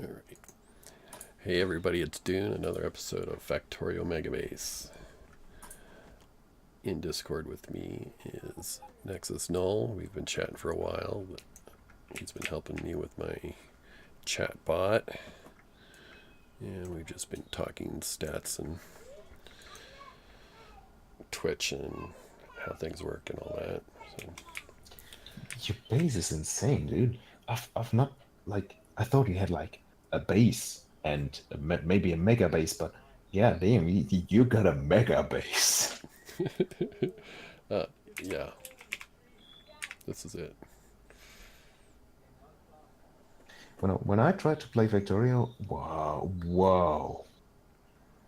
All right. Hey everybody, it's Dune. Another episode of Factorio Megabase. In Discord with me is Nexus Null. We've been chatting for a while, but he's been helping me with my chat bot. And we've just been talking stats and Twitch and how things work and all that. So, Your base is insane, dude. I've not I thought you had like a base and maybe a mega base, but yeah, damn, you got a mega base. uh, yeah, this is it. When I tried to play Factorio, wow, whoa.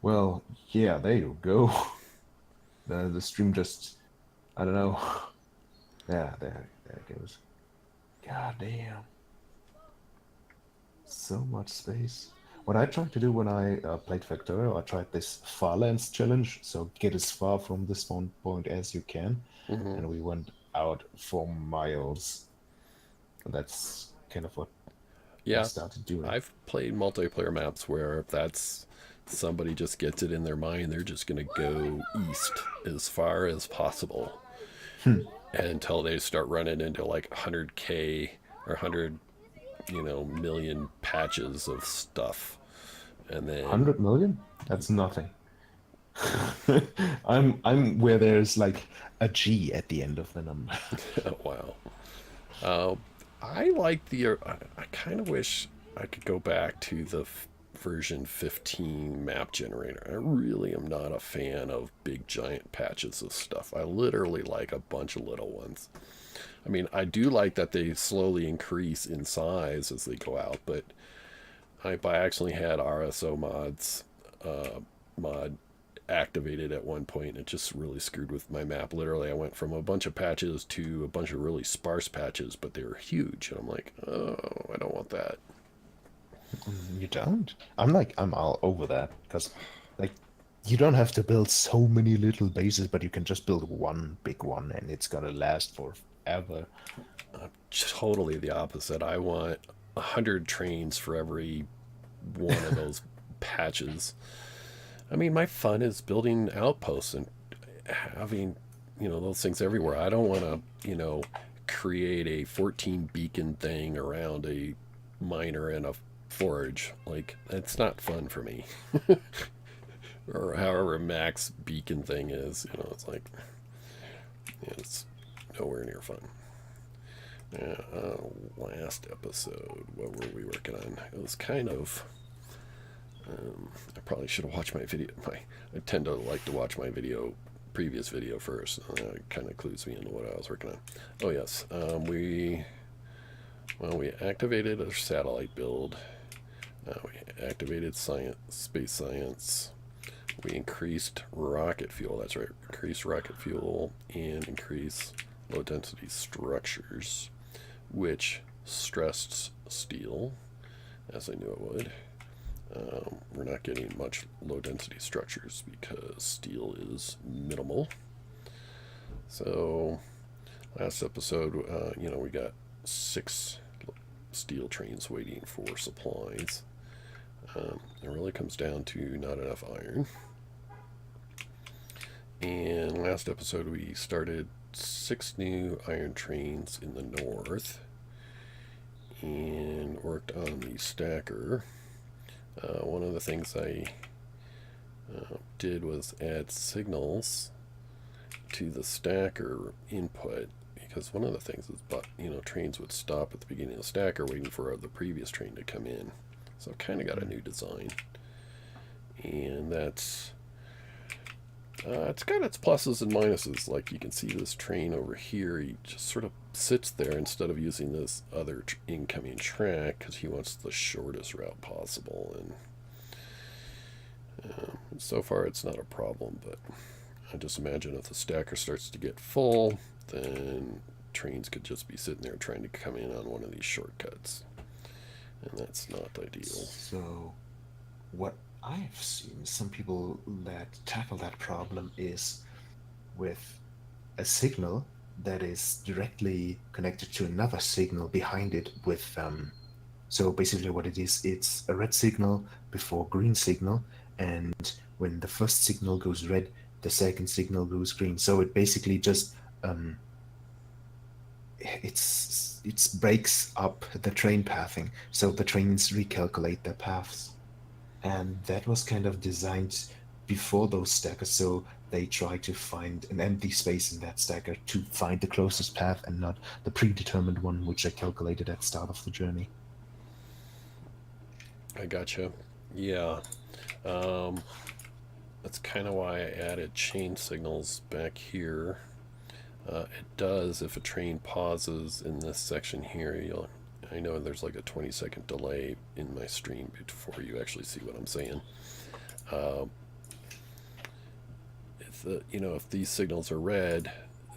Well, yeah, there you go. The stream just, I don't know. Yeah, there it goes. God damn, so much space. What I tried to do when I played Factorio, I tried this Farlands challenge, so get as far from the spawn point as you can, Mm-hmm. and we went out for miles. And that's kind of what I Yeah, started doing. I've played multiplayer maps where if that's somebody just gets it in their mind, they're just going to go east as far as possible Hmm. until they start running into like 100k or 100, million patches of stuff. And then, 100 million? That's nothing. I'm where there's like a G at the end of the number. oh, wow. Uh, I like I kind of wish I could go back to the version 15 map generator. I really am not a fan of big giant patches of stuff. I literally like a bunch of little ones. I mean, I do like that they slowly increase in size as they go out, but I by accidentally had RSO mod activated at one point, and it just really screwed with my map. Literally, I went from a bunch of patches to a bunch of really sparse patches, but they were huge, and I'm like, oh, I don't want that. You don't? I'm all over that because like you don't have to build so many little bases, but you can just build one big one and it's gonna last forever. Totally the opposite. I want 100 trains for every one of those patches. I mean, my fun is building outposts and having, those things everywhere. I don't want to, create a 14 beacon thing around a miner and a forge. Like, it's not fun for me. Or however max beacon thing is, it's like, it's nowhere near fun. Yeah, last episode, what were we working on? It was kind of. I probably should have watched my video. I tend to like to watch my previous video first. It kind of clues me into what I was working on. Oh yes, we activated a satellite build. We activated space science. We increased rocket fuel. That's right, increased rocket fuel and increase low density structures, which stressed steel, as I knew it would. We're not getting much low density structures because steel is minimal. So last episode, we got 6 steel trains waiting for supplies. It really comes down to not enough iron. And last episode, we started 6 new iron trains in the north and worked on the stacker. One of the things I did was add signals to the stacker input, because one of the things is, trains would stop at the beginning of the stacker waiting for the previous train to come in. So I kind of got a new design, and it's got its pluses and minuses. Like you can see this train over here, he just sort of sits there instead of using this other incoming track because he wants the shortest route possible. And so far it's not a problem, but I just imagine if the stacker starts to get full, then trains could just be sitting there trying to come in on one of these shortcuts, and that's not ideal. So what I've seen some people that tackle that problem is with a signal that is directly connected to another signal behind it with So basically what it is, it's a red signal before green signal, and when the first signal goes red, the second signal goes green. So it basically just it breaks up the train pathing, so the trains recalculate their paths. And that was kind of designed before those stackers, so they try to find an empty space in that stacker to find the closest path and not the predetermined one which I calculated at start of the journey. I gotcha. Yeah. Um, that's kind of why I added chain signals back here. It does if a train pauses in this section here. I know there's like a 20-second delay in my stream before you actually see what I'm saying. Uh, if these signals are red,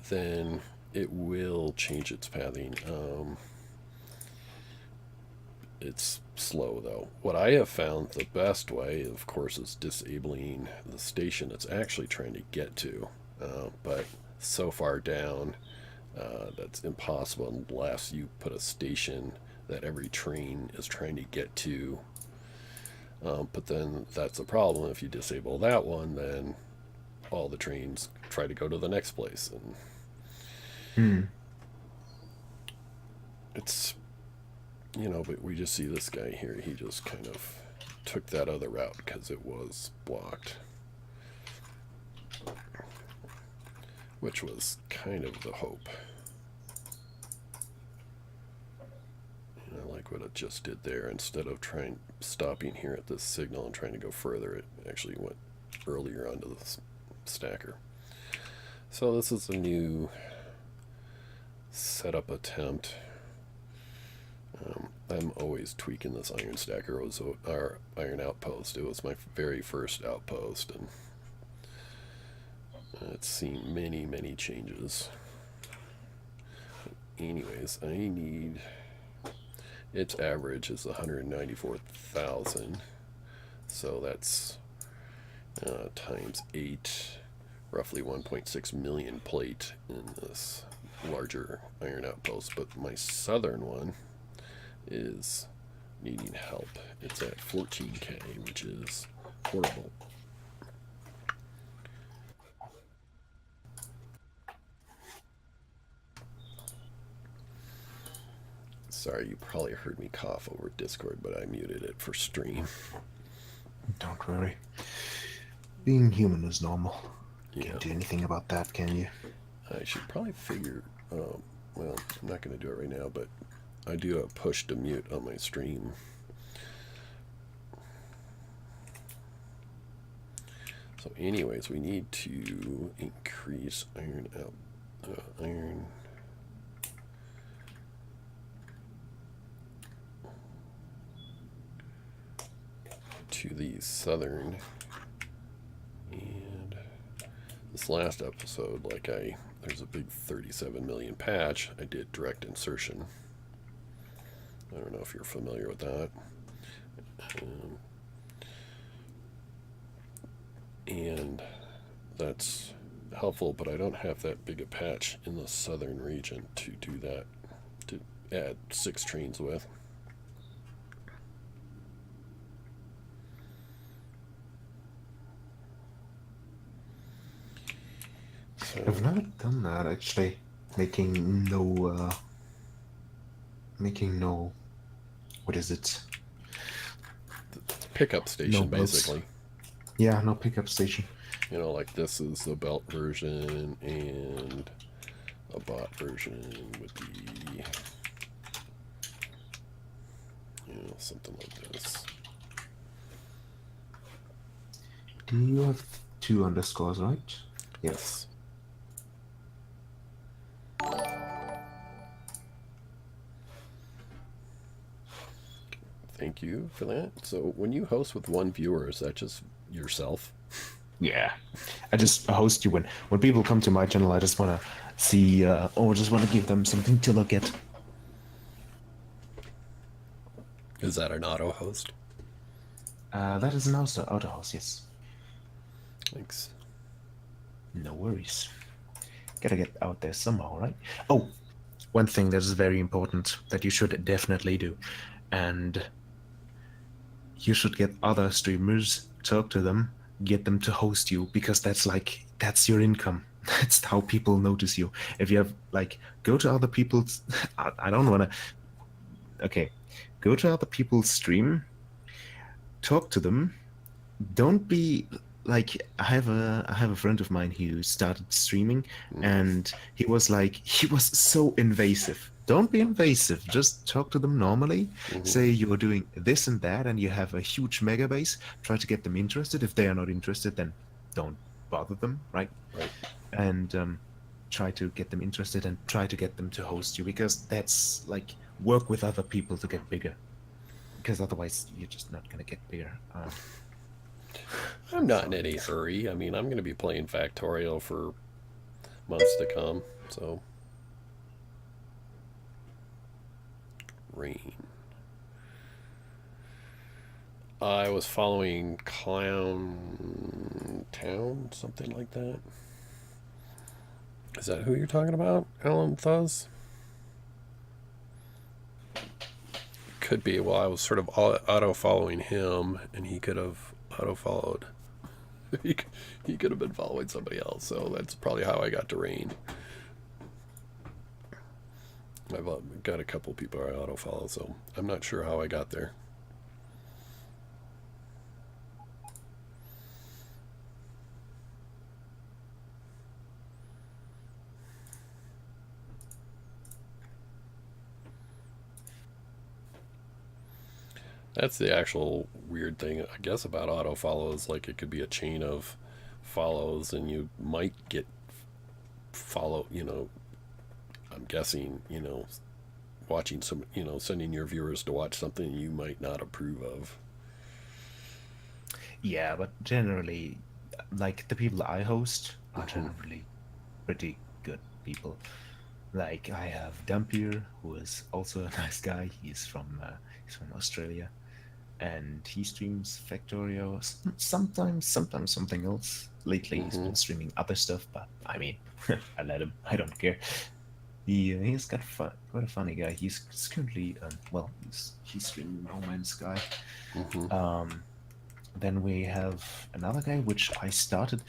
then it will change its pathing. It's slow though. What I have found the best way, of course, is disabling the station it's actually trying to get to. But so far down, that's impossible unless you put a station that every train is trying to get to. But then that's a problem. If you disable that one, then all the trains try to go to the next place, and Hmm. it's but we just see this guy here. He just kind of took that other route because it was blocked, which was kind of the hope. And I like what it just did there. Instead of stopping here at this signal and trying to go further, it actually went earlier onto the stacker. So this is a new setup attempt. I'm always tweaking this iron stacker. It was our iron outpost. It was my very first outpost, and it's seen many changes. Anyways, I need its average is 194,000, so that's times 8, roughly 1.6 million plate in this larger iron outpost. But my southern one is needing help. It's at 14K, which is horrible. Sorry, you probably heard me cough over Discord, but I muted it for stream. Don't worry. Being human is normal. Yeah. Can't do anything about that, can you? I should probably figure. Well, I'm not going to do it right now, but I do a push to mute on my stream. So, anyways, we need to increase iron to the southern. And this last episode, there's a big 37 million patch. I did direct insertion. I don't know if you're familiar with that. And that's helpful, but I don't have that big a patch in the southern region to do that, to add 6 trains with. So, I've never done that actually. Making no. What is it? pickup station, belts. basically. Yeah, no pickup station. Like this is the belt version, and a bot version would be, something like this. Do you have 2 underscores, right? Yes. Thank you for that. So when you host with 1 viewer, is that just yourself? Yeah. I just host you when people come to my channel. I just want to see, or just want to give them something to look at. Is that an auto host? That is an auto host, yes. Thanks. No worries. Gotta get out there somehow, right? Oh, one thing that is very important that you should definitely do. and you should get other streamers, talk to them, get them to host you, because that's your income. That's how people notice you. If you have like go to other people's I don't want to okay, go to other people's stream, talk to them. Don't be like I have a friend of mine who started streaming, and he was so invasive. Don't be invasive. Just talk to them normally. Mm-hmm. Say you're doing this and that, and you have a huge mega base. Try to get them interested. If they are not interested, then don't bother them, right? Right. And try to get them interested and try to get them to host you, because that's like work with other people to get bigger. Because otherwise, you're just not gonna get bigger. I'm I'm not in sorry. any hurry. I mean, I'm going to be playing Factorio for months to come. So, rain. I was following Clown Town, something like that. Is that who you're talking about, Alan Thuz? Could be. Well, I was sort of auto following him, and he could have auto followed. He could have been following somebody else. So that's probably how I got to rain. I've got a couple people I auto follow, so I'm not sure how I got there. That's the actual weird thing, I guess, about auto follows. Like, it could be a chain of follows, and you might get follow. I'm guessing. Watching some. Sending your viewers to watch something you might not approve of. Yeah, but generally, like the people I host are Mm-hmm. generally pretty good people. Like I have Dampier, who is also a nice guy. He's from Australia, and he streams Factorio. Sometimes something else. Lately, he's Mm-hmm. been streaming other stuff, but I mean, I let him. I don't care. He's got quite a funny guy. He's currently well, he's streaming No Man's Sky. Mm-hmm. Um, then we have another guy which I started.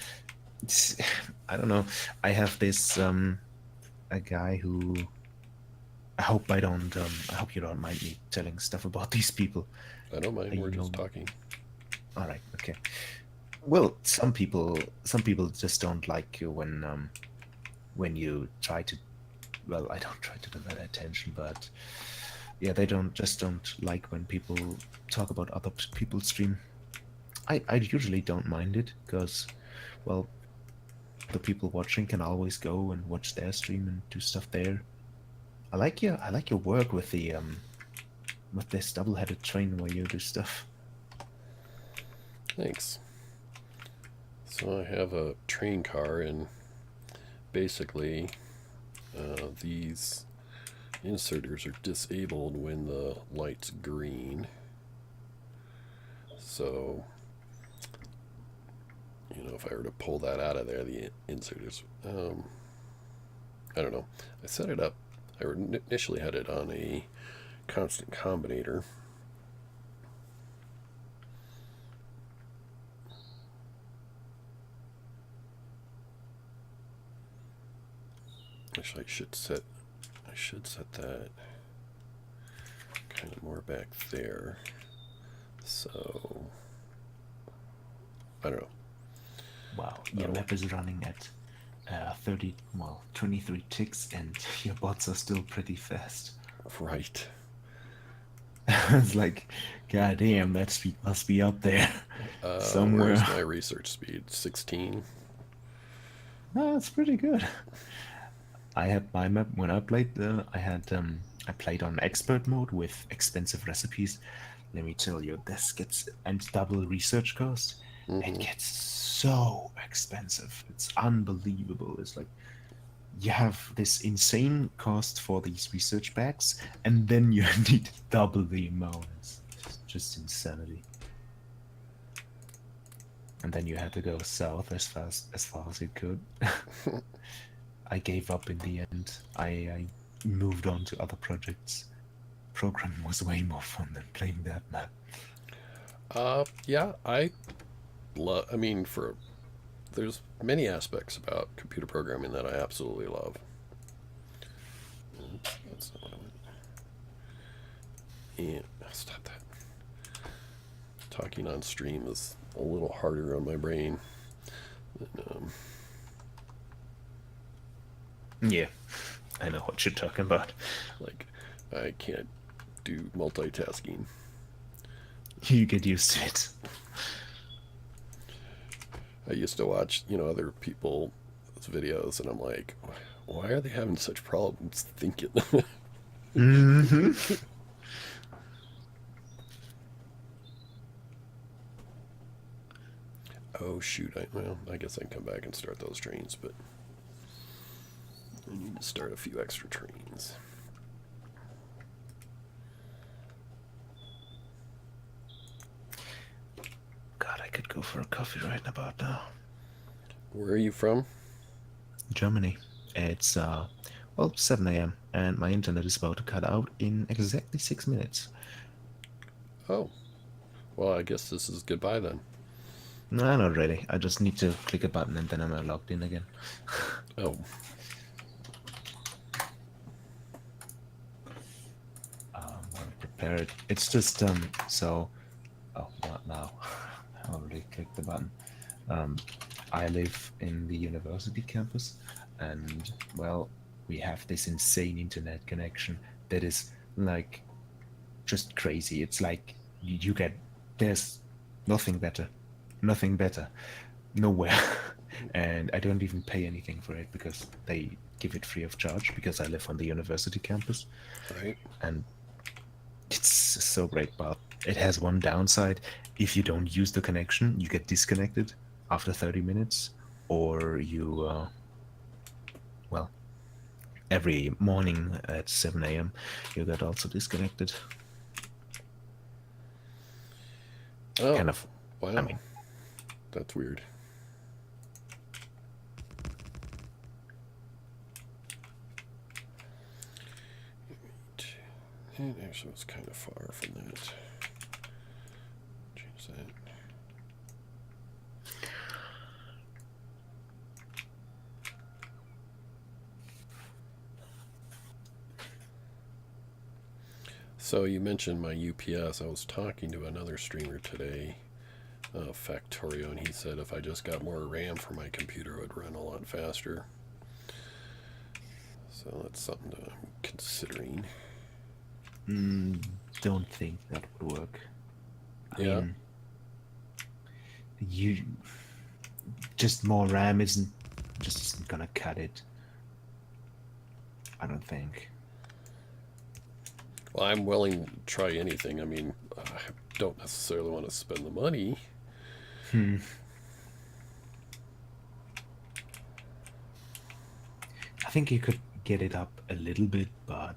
I don't know. I have this a guy who I hope you don't mind me telling stuff about these people. I don't mind. We're just You talking. all right? Okay. Well, some people just don't like you when you try to. Well, I don't try to divert attention, but yeah, they don't like when people talk about other people's stream. I usually don't mind it because, well, the people watching can always go and watch their stream and do stuff there. I like your work with this double-headed train where you do stuff. Thanks. So I have a train car, and basically, these inserters are disabled when the light's green. So, if I were to pull that out of there, the inserters, I don't know. I set it up. I initially had it on a constant combinator. Actually, I should set that kind of more back there. So, I don't know. Wow, your map is running at 23 ticks, and your bots are still pretty fast. Right. It's like, god damn, that speed must be up there somewhere. Where's my research speed? 16. No, it's pretty good. I had my map when I played. I played on expert mode with expensive recipes. Let me tell you, this gets and double research cost. It Mm-hmm. gets so expensive. It's unbelievable. It's like you have this insane cost for these research packs, and then you need double the amount. It's just insanity. And then you had to go south as far as you could. I gave up in the end. I moved on to other projects. programming was way more fun than playing that map. Yeah, I mean, there's many aspects about computer programming that I absolutely love. Oops, that's not what I want. And stop that. Talking on stream is a little harder on my brain than, Yeah, I know what you're talking about. like, I can't do multitasking. You get used to it. I used to watch, other people's videos, and I'm like, why are they having such problems thinking? Hmm. Oh shoot! I guess I can come back and start those trains, but I need to start a few extra trains. God, I could go for a coffee right about now. Where are you from? Germany. It's 7 a.m. and my internet is about to cut out in exactly 6 minutes. Oh, well, I guess this is goodbye then. No, not really. I just need to click a button and then I'm logged in again. Oh, Well prepared. It's just so. Oh, not now. I already clicked the button. I live in the university campus, and well, we have this insane internet connection that is like just crazy. It's like you get there's nothing better, nothing better, nowhere, and I don't even pay anything for it because they give it free of charge because I live on the university campus, right. and it's so great. But it has one downside: if you don't use the connection, you get disconnected after 30 minutes, or you well, every morning at 7 a.m. you get also disconnected. Oh, Kind of. wow. I mean, That's weird. It actually was kind of far from that. Change that. So you mentioned my UPS. I was talking to another streamer today, Factorio, and he said if I just got more RAM for my computer, it would run a lot faster. So that's something that I'm considering. don't think that would work. I Yeah. mean, you just more RAM isn't gonna cut it. I don't think. Well, I'm willing to try anything. I mean, I don't necessarily want to spend the money. I think you could get it up a little bit, but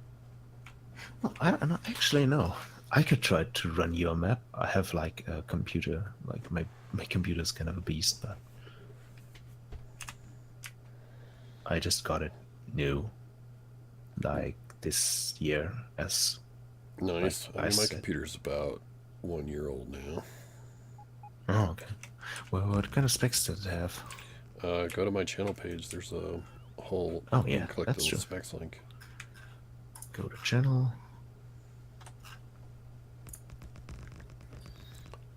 well, I don't know. Actually, no. I could try to run your map. I have like a computer, like my computer's kind of a beast, but I just got it new, like this year. As Nice. like I I mean, my said. computer's about 1 year old now. Oh, okay. Well, what kind of specs does it have? Go to my channel page. There's a whole. Oh You yeah, can click that's the true. specs link. Go to channel.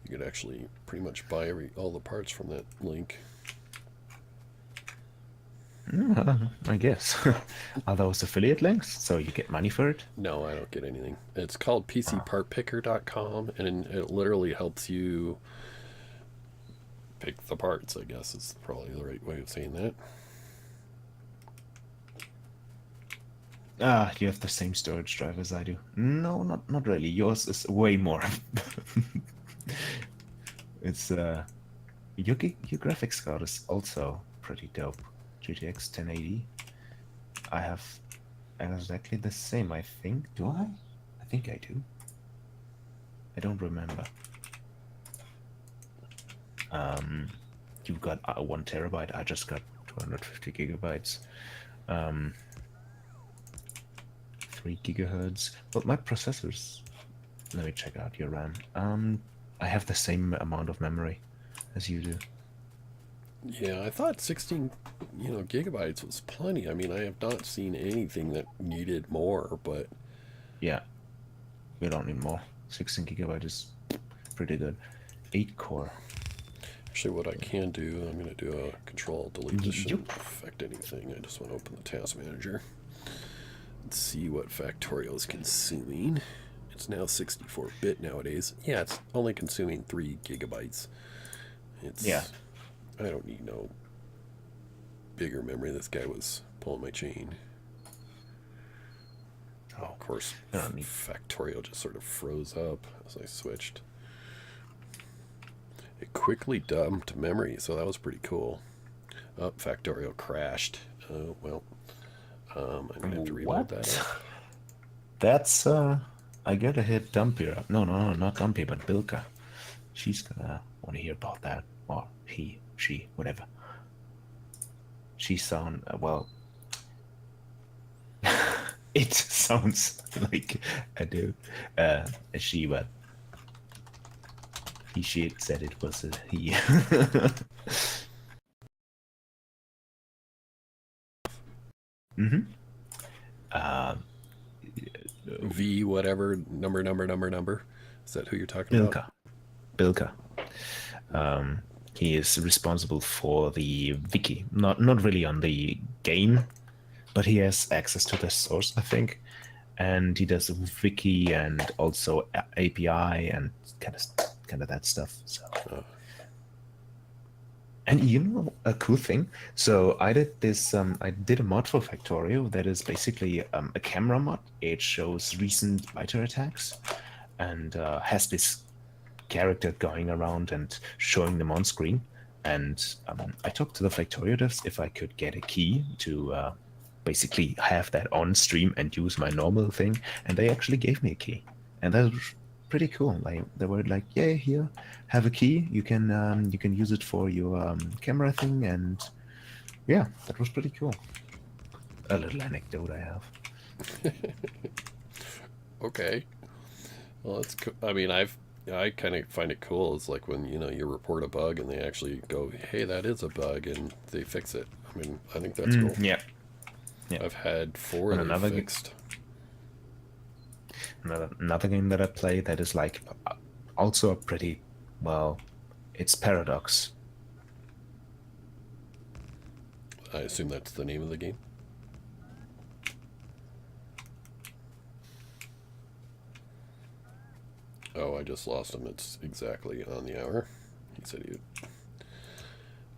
You could actually pretty much buy all the parts from that link. I guess. Are those affiliate links? So you get money for it? No, I don't get anything. It's called PCPartPicker.com, and it literally helps you pick the parts, I guess is probably the right way of saying that. Ah, you have the same storage drive as I do. No, not really. Yours is way more. It's your graphics card is also pretty dope. GTX 1080. I have exactly the same, I think. Do I? I think I do. I don't remember. You've got 1 terabyte. I just got 250 gigabytes. 3 gigahertz. But my processors. Let me check out your RAM. I have the same amount of memory as you do. Yeah, I thought 16, gigabytes was plenty. I mean, I have not seen anything that needed more, but Yeah, we don't need more. 16 gigabyte is pretty good. 8 core. actually what I can do, I'm going to do a control delete. This You shouldn't affect anything. I just want to open the task manager and see what Factorio is consuming. It's now 64-bit nowadays. Yeah, it's only consuming 3 gigabytes. Yeah. I don't need no bigger memory. This guy was pulling my chain. Oh, of course, Factorio just sort of froze up as I switched. It quickly dumped memory, so that was pretty cool. Oh, Factorio crashed. Oh, well. I'm going to have to reload that up. That's, I gotta hit Dumpy up. No, not Dumpy, but Bilka. She's gonna want to hear about that. Or he, she, whatever. She sound, well, it sounds like I do. A she, but she said it was a he. Mm-hmm. V whatever, number. Is that who you're talking about? Bilka. He is responsible for the wiki. Not really on the game, but he has access to the source, I think. And he does a wiki and also API and kind of that stuff. So, and you know a cool thing. So I did this. I did a mod for Factorio that is basically a camera mod. It shows recent biter attacks and has this character going around and showing them on screen. And I talked to the Factorio devs if I could get a key to basically have that on stream and use my normal thing, and they actually gave me a key, and that was pretty cool. Like they were like, "Yeah, here, have a key. You can use it for your camera thing," and yeah, that was pretty cool. A little anecdote I have. Okay. Well, that's cool. I mean, I kind of find it cool. It's like when you report a bug and they actually go, "Hey, that is a bug," and they fix it. I mean, I think that's cool. Yeah. Yeah. I've had 4 that they fixed. Another game that I play that is like also a pretty, well, it's Paradox. I assume that's the name of the game. Oh, I just lost him. It's exactly on the hour. He said he'd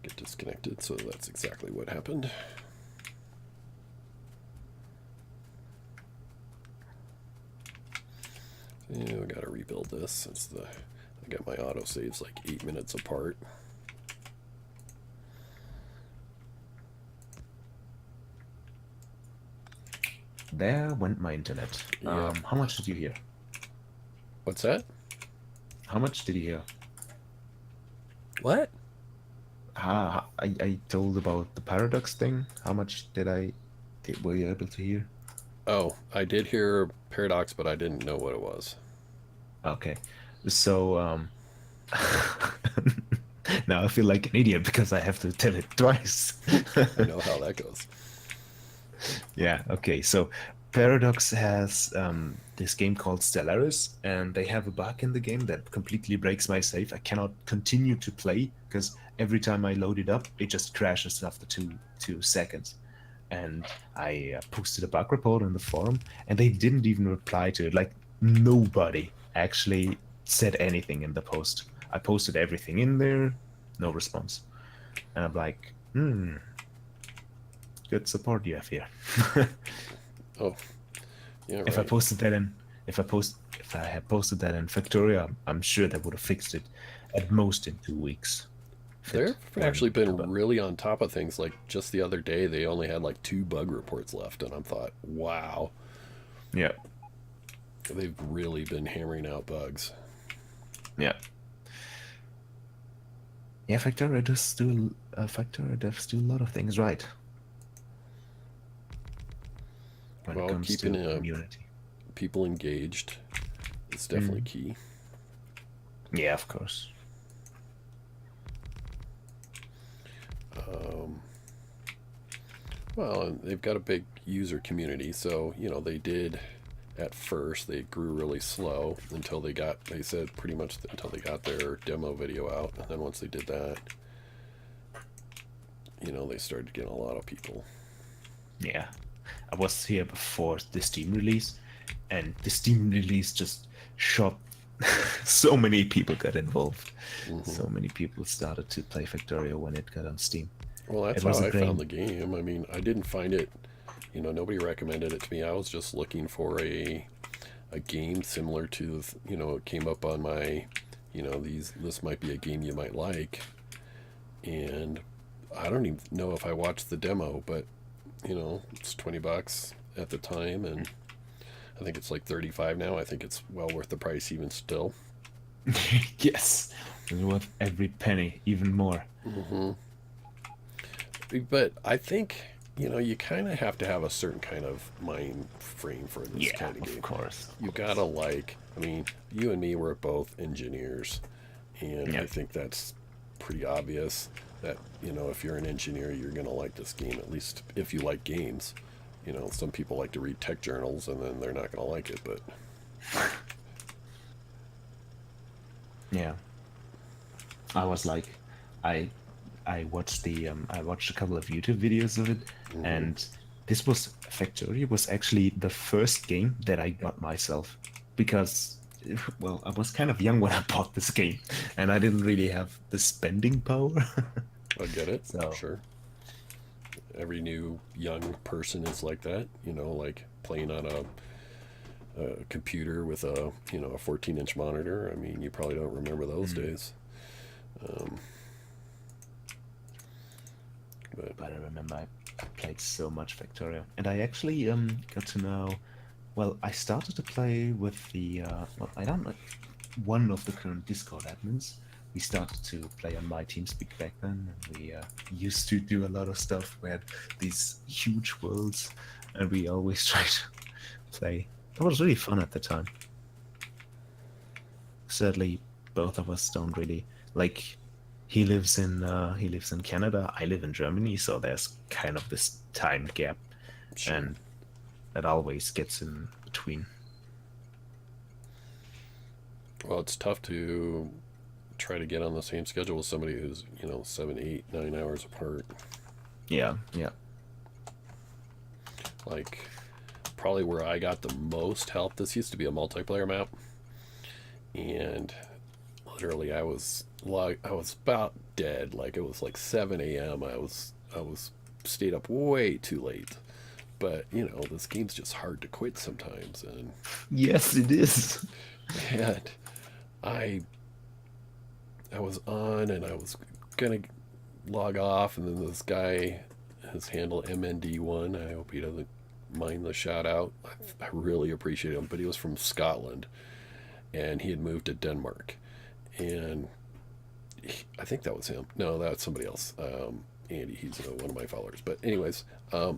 get disconnected, so that's exactly what happened. Yeah, I gotta rebuild this since I got my autosaves like 8 minutes apart. There went my internet. Yeah. How much did you hear? What's that? How much did you hear? What? I told about the paradox thing. How much were you able to hear? Oh, I did hear Paradox, but I didn't know what it was. Okay, so now I feel like an idiot because I have to tell it twice. I know how that goes. Yeah, okay, so Paradox has this game called Stellaris, and they have a bug in the game that completely breaks my save. I cannot continue to play because every time I load it up, it just crashes after two seconds. And I posted a bug report on the forum, and they didn't even reply to it. Like, nobody actually said anything in the post. I posted everything in there, no response. And I'm like, good support you have here. Oh, yeah, right. If I had posted that in Factorio, I'm sure they would have fixed it at most in 2 weeks. They've actually been really on top of things. Like just the other day, they only had like 2 bug reports left, and I thought, wow. Yeah. They've really been hammering out bugs. Yeah. Yeah, Factorio devs do a lot of things right. when it Well, comes keeping to community. people engaged is definitely Mm. key. Yeah, of course. Um, well, and they've got a big user community, so they did. At first, they grew really slow until they said pretty much until they got their demo video out. And then once they did that, they started getting a lot of people. Yeah, I was here before the Steam release, and the Steam release just shot. So many people got involved. Hmm. So many people started to play Factorio when it got on Steam. Well, that's It how was a I found great. the game. I mean, I didn't find it, nobody recommended it to me. I was just looking for a game similar to, it came up on my, this might be a game you might like. And I don't even know if I watched the demo, but it's $20 at the time, and I think it's like 35 now. I think it's well worth the price even still. Yes, it was worth every penny, even more. Hmm. But I think you kind of have to have a certain kind of mind frame for this Yeah, kind of of game. course. You Of gotta course. like. I mean, you and me were both engineers, and I Yep. think that's pretty obvious that if you're an engineer, you're gonna like this game. At least if you like games. Some people like to read tech journals, and then they're not gonna like it. But Yeah. I was like, I I watched a couple of YouTube videos of it, hmm. and this was Factorio was actually the first game that I got myself because, well, I was kind of young when I bought this game, and I didn't really have the spending power. I get it. So Sure. Every new young person is like that. Like playing on a computer with a 14-inch monitor. I mean, you probably don't remember those mm, days. Um, but but I remember I played so much Factorio, and I actually got to know. Well, I started to play with the well, I don't know, one of the current Discord admins. We started to play on my TeamSpeak back then, and we used to do a lot of stuff. We had these huge worlds, and we always tried to play. It was really fun at the time. Sadly, both of us don't really like. He lives in Canada. I live in Germany, so there's kind of this time gap, sure. and that always gets in between. Well, it's tough to try to get on the same schedule with somebody who's 7, 8, 9 hours apart. Yeah, yeah. Like probably where I got the most help. This used to be a multiplayer map, and literally I was about dead. Like it was like 7 a.m. I was stayed up way too late. But this game's just hard to quit sometimes, Yes, it is. and I I was on and I was gonna log off, and then this guy, his handle MND1. I hope he doesn't mind the shout out. I really appreciate him, but he was from Scotland, and he had moved to Denmark, and I think that was him. No, that's somebody else. Andy, he's one of my followers. But anyways, I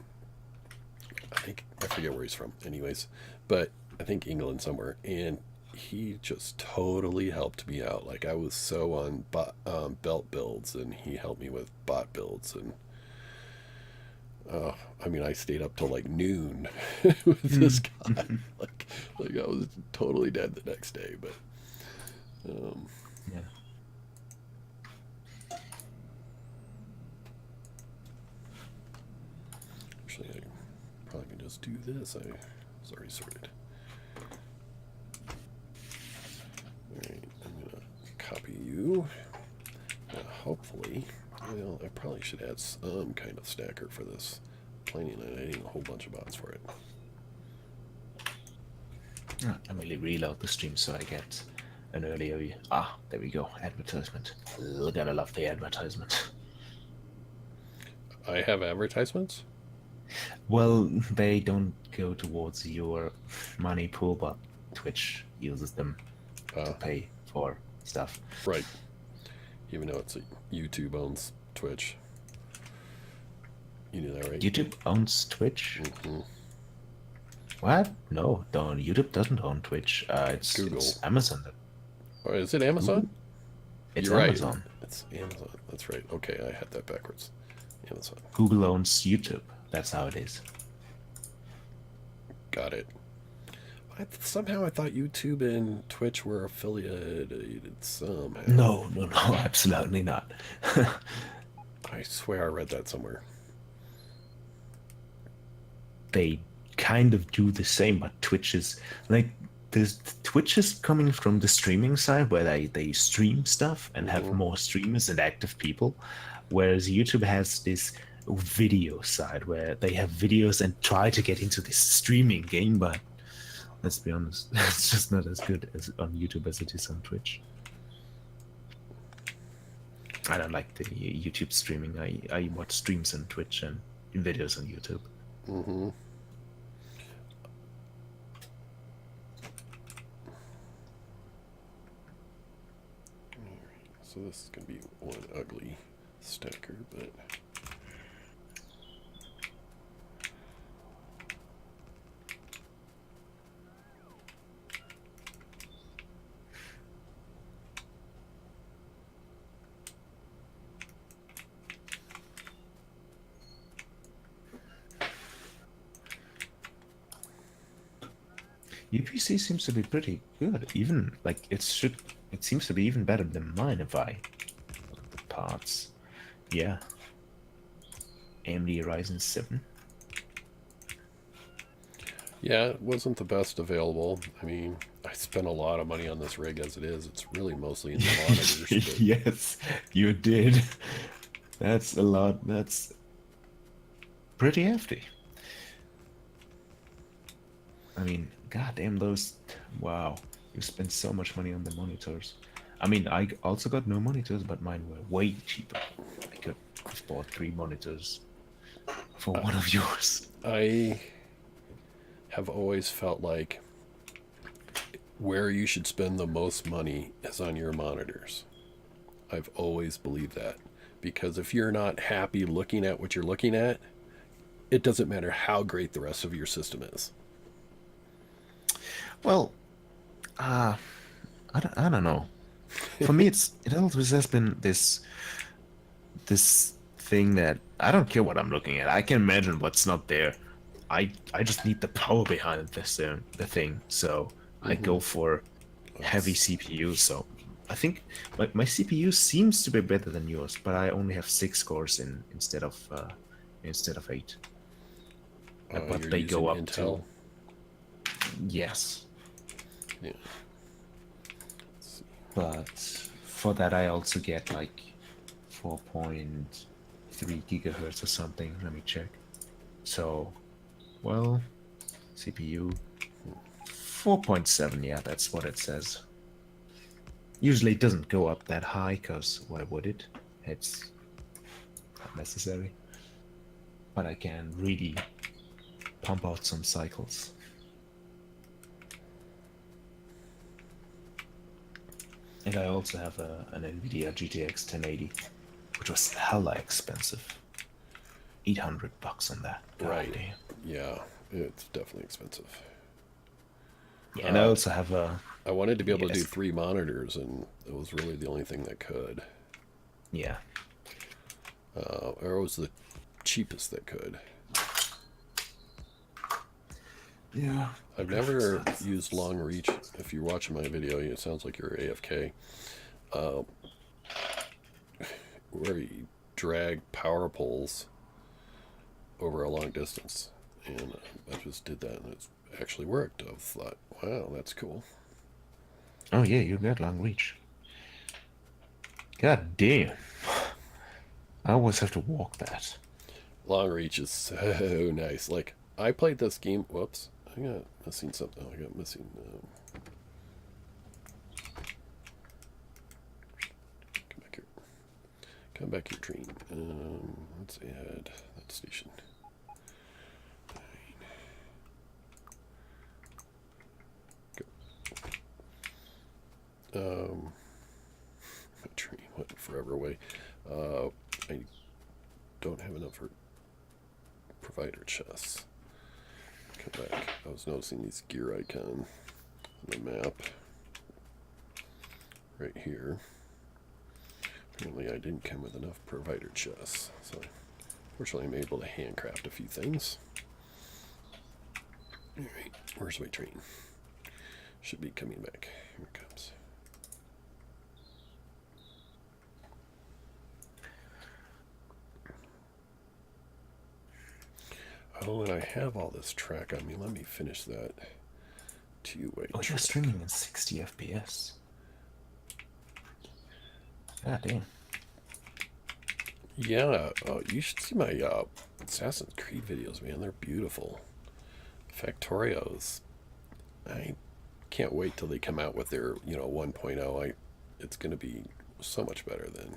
forget where he's from. Anyways, but I think England somewhere, and he just totally helped me out. Like I was so on belt builds, and he helped me with bot builds, and I mean, I stayed up till like noon with this Mm. guy. Like I was totally dead the next day, but um, Yeah. actually, I probably can just do this. It's already sorted. All right, I'm gonna copy you. Hopefully, I probably should add some kind of stacker for this planning. I'm adding a whole bunch of bots for it. Let me reload the stream so I get an earlier view. Ah, there we go. Advertisement. Gotta love the advertisement. I have advertisements. Well, they don't go towards your money pool, but Twitch uses them to Uh, pay for stuff. right. Even though YouTube owns Twitch. You knew that, right? YouTube owns Twitch. Hmm. What? No, don't. YouTube doesn't own Twitch. It's Google. Amazon. Or is it Amazon? Google? It's You're right. Amazon. It's Amazon. That's right. Okay, I had that backwards. Amazon. Google owns YouTube. That's how it is. Got it. Somehow I thought YouTube and Twitch were affiliated somehow. No, no, no, absolutely not. I swear I read that somewhere. They kind of do the same, but Twitch is like this. Twitch is coming from the streaming side where they stream stuff and have more streamers and active people, whereas YouTube has this video side where they have videos and try to get into this streaming game, but let's be honest, it's just not as good as on YouTube as it is on Twitch. I don't like the YouTube streaming. I watch streams on Twitch and videos on YouTube. Mm-hmm. So this is going to be one ugly stacker, but... UPC seems to be pretty good. Even like it seems to be even better than mine if I look at the parts. Yeah. AMD Ryzen 7. Yeah, it wasn't the best available. I mean, I spent a lot of money on this rig as it is. It's really mostly in the monitors. But... Yes, you did. That's a lot. That's pretty hefty. I mean, goddamn those. Wow, you spent so much money on the monitors. I mean, I also got no monitors, but mine were way cheaper. I could have bought 3 monitors for one of yours. I have always felt like where you should spend the most money is on your monitors. I've always believed that. Because if you're not happy looking at what you're looking at, it doesn't matter how great the rest of your system is. Well, I don't know. For me, it always has been this thing that I don't care what I'm looking at. I can imagine what's not there. I just need the power behind the thing. So I go for heavy CPU. So I think my CPU seems to be better than yours, but I only have 6 cores instead of 8. But You're they go up Intel. to yes. Yeah. But for that, I also get like 4.3 gigahertz or something. Let me check. So, well, CPU 4.7. Yeah, that's what it says. Usually it doesn't go up that high because why would it? It's not necessary. But I can really pump out some cycles. And I also have an NVIDIA GTX 1080, which was hella expensive. $800 on that. God Right. damn. Yeah, it's definitely expensive. Yeah, and I also have a... I wanted to be able to do Yes. 3 monitors, and it was really the only thing that could. Yeah. Or it was the cheapest that could. Yeah. I've never used long reach. If you're watching my video, it sounds like you're AFK. Where you drag power poles over a long distance. And I just did that, and it actually worked. I thought, wow, that's cool. Oh yeah, you got long reach. God damn. I always have to walk that. Long reach is so nice. Like, I played this game. Whoops. I got missing something. I got missing. Come back here. Come back here, train. Let's add that station. Go. My train went forever away. I don't have enough for provider chests. Come back. I was noticing these gear icon on the map right here. Apparently I didn't come with enough provider chests, so fortunately I'm able to handcraft a few things. Alright, where's my train? Should be coming back. Here it comes. Oh, and I have all this track on me. Let me finish that two-way Oh, you're streaming in 60 FPS. God damn. Yeah, you should see my Assassin's Creed videos, man. They're beautiful. Factorios. I can't wait till they come out with their, 1.0. It's going to be so much better than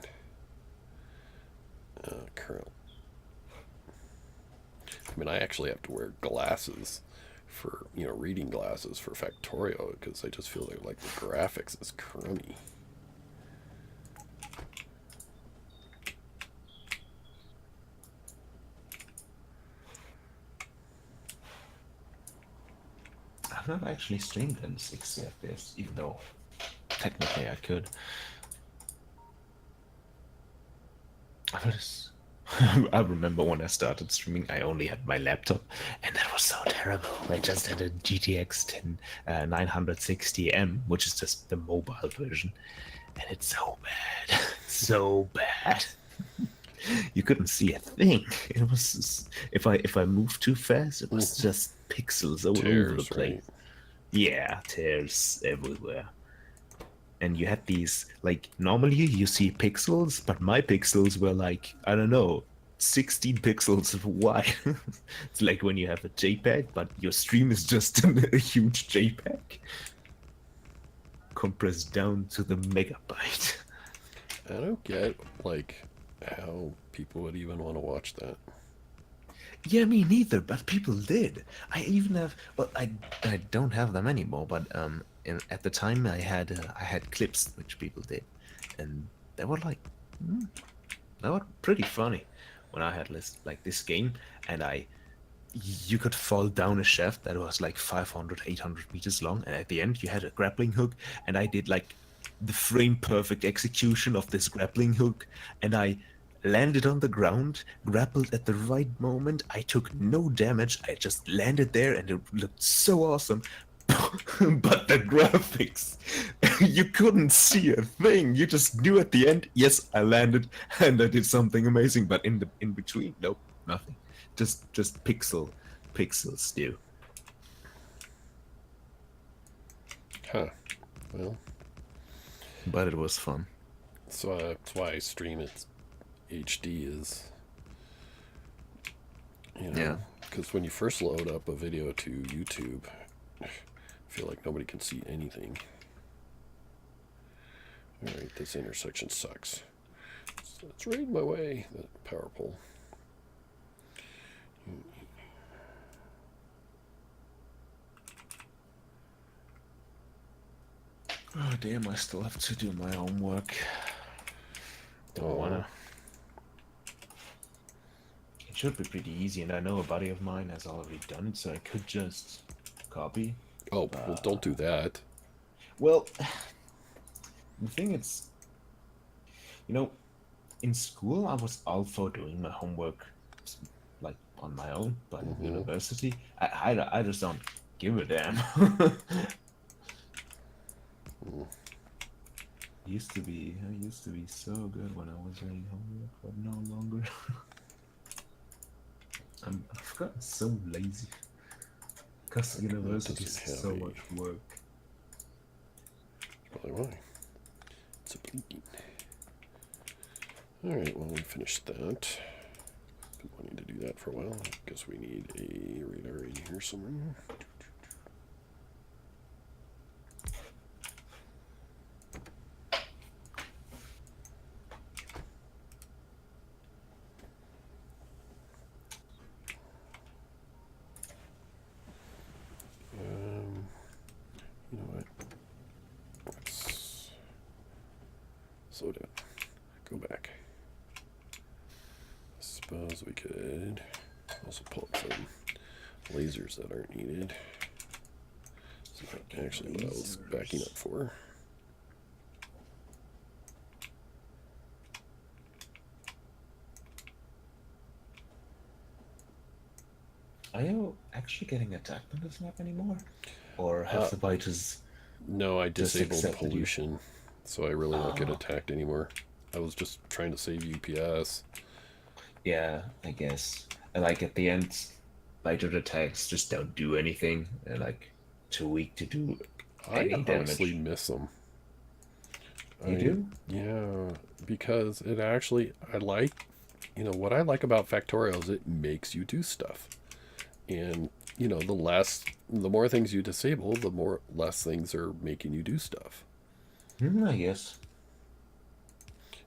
current. I mean, I actually have to wear glasses for, reading glasses for Factorio because I just feel like the graphics is crummy. I've not actually streamed in 60 FPS, even though technically I could. I remember when I started streaming, I only had my laptop, and that was so terrible. I just had a GTX 960M, which is just the mobile version, and it's so bad, so bad. You couldn't see a thing. It was just, if I moved too fast, it was just pixels all over the place. Right? Yeah, tears everywhere. And you had these, like, normally you see pixels, but my pixels were like, I don't know, 16 pixels wide. It's like when you have a JPEG, but your stream is just a huge JPEG compressed down to the megabyte. I don't get, how people would even want to watch that. Yeah, me neither, but people did. I even have, well, I don't have them anymore, but at the time I had clips which people did, and they were like, they were pretty funny. When I had this game, and you could fall down a shaft that was like 500, 800 meters long, and at the end you had a grappling hook, and I did like the frame perfect execution of this grappling hook, and I landed on the ground, grappled at the right moment. I took no damage. I just landed there, and it looked so awesome. But the graphics, you couldn't see a thing. You just knew at the end, yes, I landed and I did something amazing. But in between, nope, nothing. Just pixels, dude. Huh. Well, But it was fun. so that's why I stream it HD is, Yeah. because when you first load up a video to YouTube, I feel like nobody can see anything. Alright, this intersection sucks. It's right in my way, the power pole. Oh, damn, I still have to do my homework. Don't wanna. It should be pretty easy, and I know a buddy of mine has already done it, so I could just copy. Oh, well, don't do that. Well, the thing is, in school I was all for doing my homework, like, on my own, but in university, I just don't give a damn. I used to be so good when I was doing homework, but no longer. I've gotten so lazy. Because university is so much work. Probably why. It's a blinking. Alright, well, we finished that. Been wanting to do that for a while. I guess we need a radar in here somewhere. You know what? Let's slow down. Go back. I suppose we could also pull up some lasers that aren't needed. It's not actually what I was backing up for. Are you actually getting attacked on this map anymore? Or have the biters No, I just disabled accepted you? pollution, so I really don't get Oh, attacked anymore. I was just trying to save UPS. yeah, I guess. And like at the end, biter attacks just don't do anything. They're like too weak to do I any honestly damage. miss them. You do? Yeah, because it actually, I like, what I like about Factorio is it makes you do stuff. And, the more things you disable, the more less things are making you do stuff. I guess.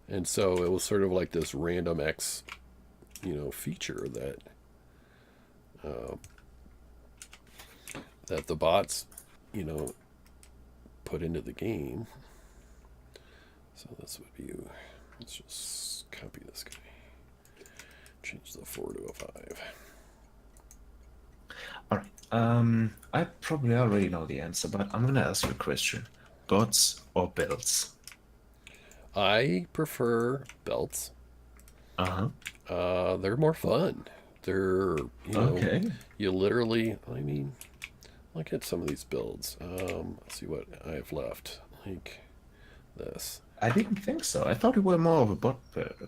And so it was sort of like this random X, feature uh, that the bots, you know, put into the game. So this would be, let's just copy this guy. Change the 4 to a 5. All right. I probably already know the answer, but I'm gonna ask you a question: bots or belts? I prefer belts. Uh-huh. They're more fun. They're, Okay. you literally, I mean, look at some of these builds. Let's see what I have left. Like this. I didn't think so. I thought you were more of a bot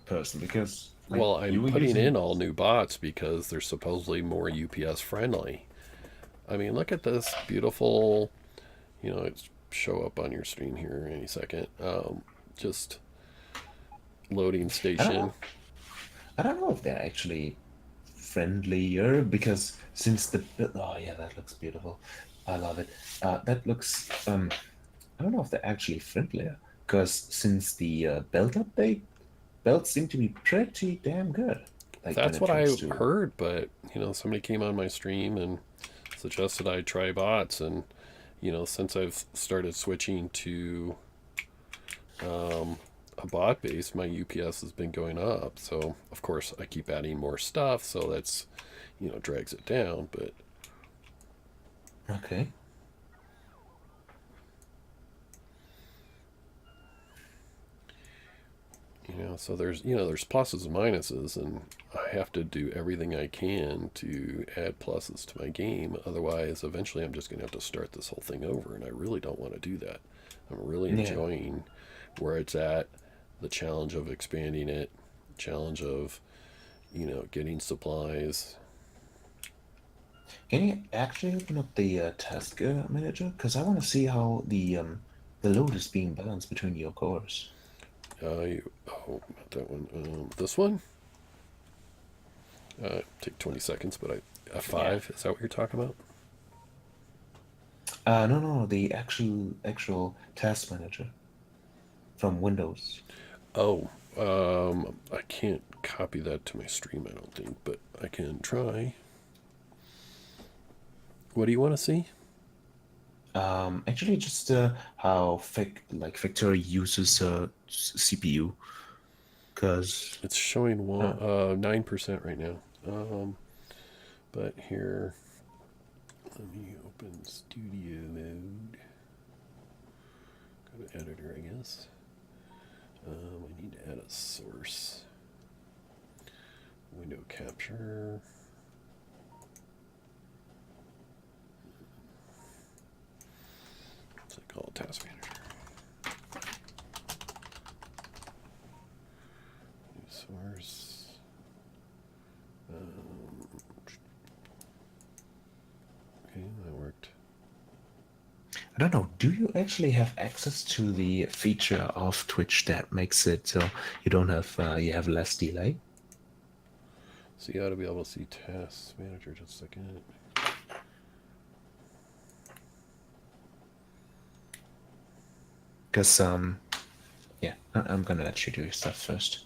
person because, like, Well, you I'm were putting in using. all new bots because they're supposedly more UPS friendly. I mean, look at this beautiful, it's show up on your screen here any second. Just loading I don't station. know. I don't know if they're actually friendlier because since the oh yeah, that looks beautiful. I love it. That looks I don't know if they're actually friendlier because since the belt update, belts seem to be pretty damn good. Like when That's it what I comes to. heard, but somebody came on my stream and suggested I try bots, and since I've started switching to a bot base, my UPS has been going up. So of course I keep adding more stuff, so that's drags it down. But Okay. so there's pluses and minuses, and I have to do everything I can to add pluses to my game. Otherwise, eventually I'm just going to have to start this whole thing over, and I really don't want to do that. I'm really Yeah. enjoying where it's at, the challenge of expanding it, challenge of getting supplies. Can you actually open up the task manager? Because I want to see how the load is being balanced between your cores. Not that one. This one. Take 20 seconds, but Yeah. F5. Is that what you're talking about? No, no, the actual task manager from Windows. Oh, I can't copy that to my stream, I don't think, but I can try. What do you want to see? Actually, just how Factorio uses CPU, because It's showing uh, 9% right now. But here, let me open Studio Mode. Go to Editor, I guess. I need to add a source. Window capture. What's it called? Task Manager. New source. Okay, that worked. I don't know. Do you actually have access to the feature of Twitch that makes it so you don't have you have less delay? So you ought to be able to see Task Manager just a second. Because yeah, I'm gonna let you do your stuff first.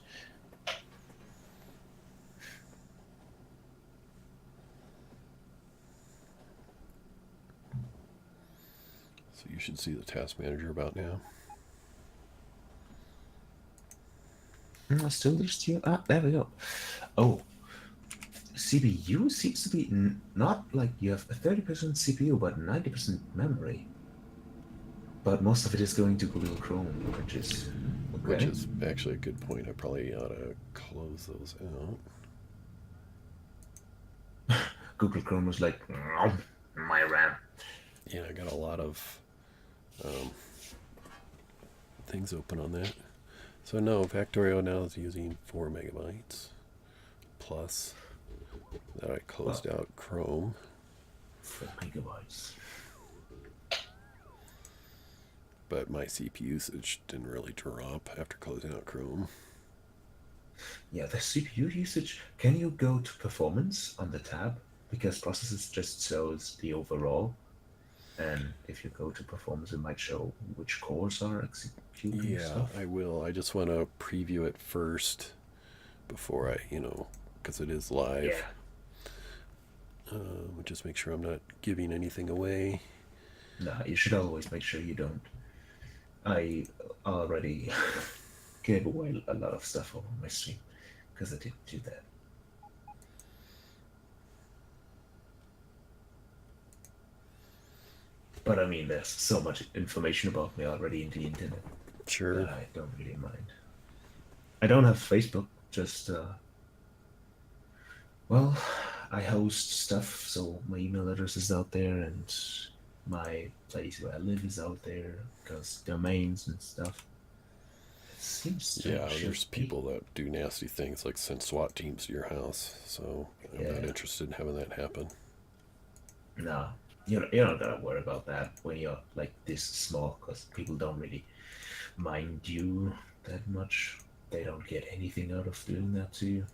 So you should see the Task Manager about now. Still, there's still. Ah, there we go. Oh, CPU seems to be not like you have a 30% CPU, but 90% memory. But most of it is going to Google Chrome, which is Which okay. is actually a good point. I probably ought to close those out. Google Chrome was like, "No, my RAM." Yeah, I got a lot of um, things open on that. So no, Factorio now is using 4 megabytes plus that I Well, closed out Chrome. 4 gigabytes. But my CPU usage didn't really drop after closing out Chrome. Yeah, the CPU usage. Can you go to performance on the tab? Because processes just shows the overall. And if you go to performance, it might show which cores are executing Yeah, stuff. I will. I just want to preview it first before because it is live. Yeah. Just make sure I'm not giving anything away. Nah, you should always make sure you don't. I already gave away a lot of stuff over my stream because I didn't do that. But I mean, there's so much information about me already in the internet that Sure. I don't really mind. I don't have Facebook, just, well, I host stuff, so my email address is out there and my place where I live is out there because domains and stuff. It seems strange. Yeah, Should there's be. people that do nasty things like send SWAT teams to your house. So I'm not Yeah. interested in having that happen. No, you're not gonna worry about that when you're like this small, because people don't really mind you that much. They don't get anything out of doing that to you.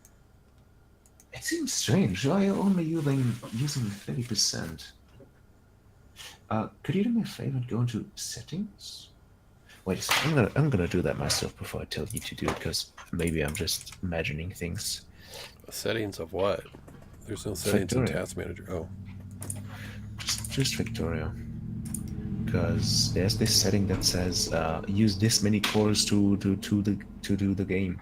It seems strange. Why only using 30%? Could you do me a favor and go into settings? Wait a second, I'm gonna do that myself before I tell you to do it, because maybe I'm just imagining things. Settings of what? There's no settings in Factorio. Task Manager. Oh, Just Factorio. Because there's this setting that says use this many cores to do the game,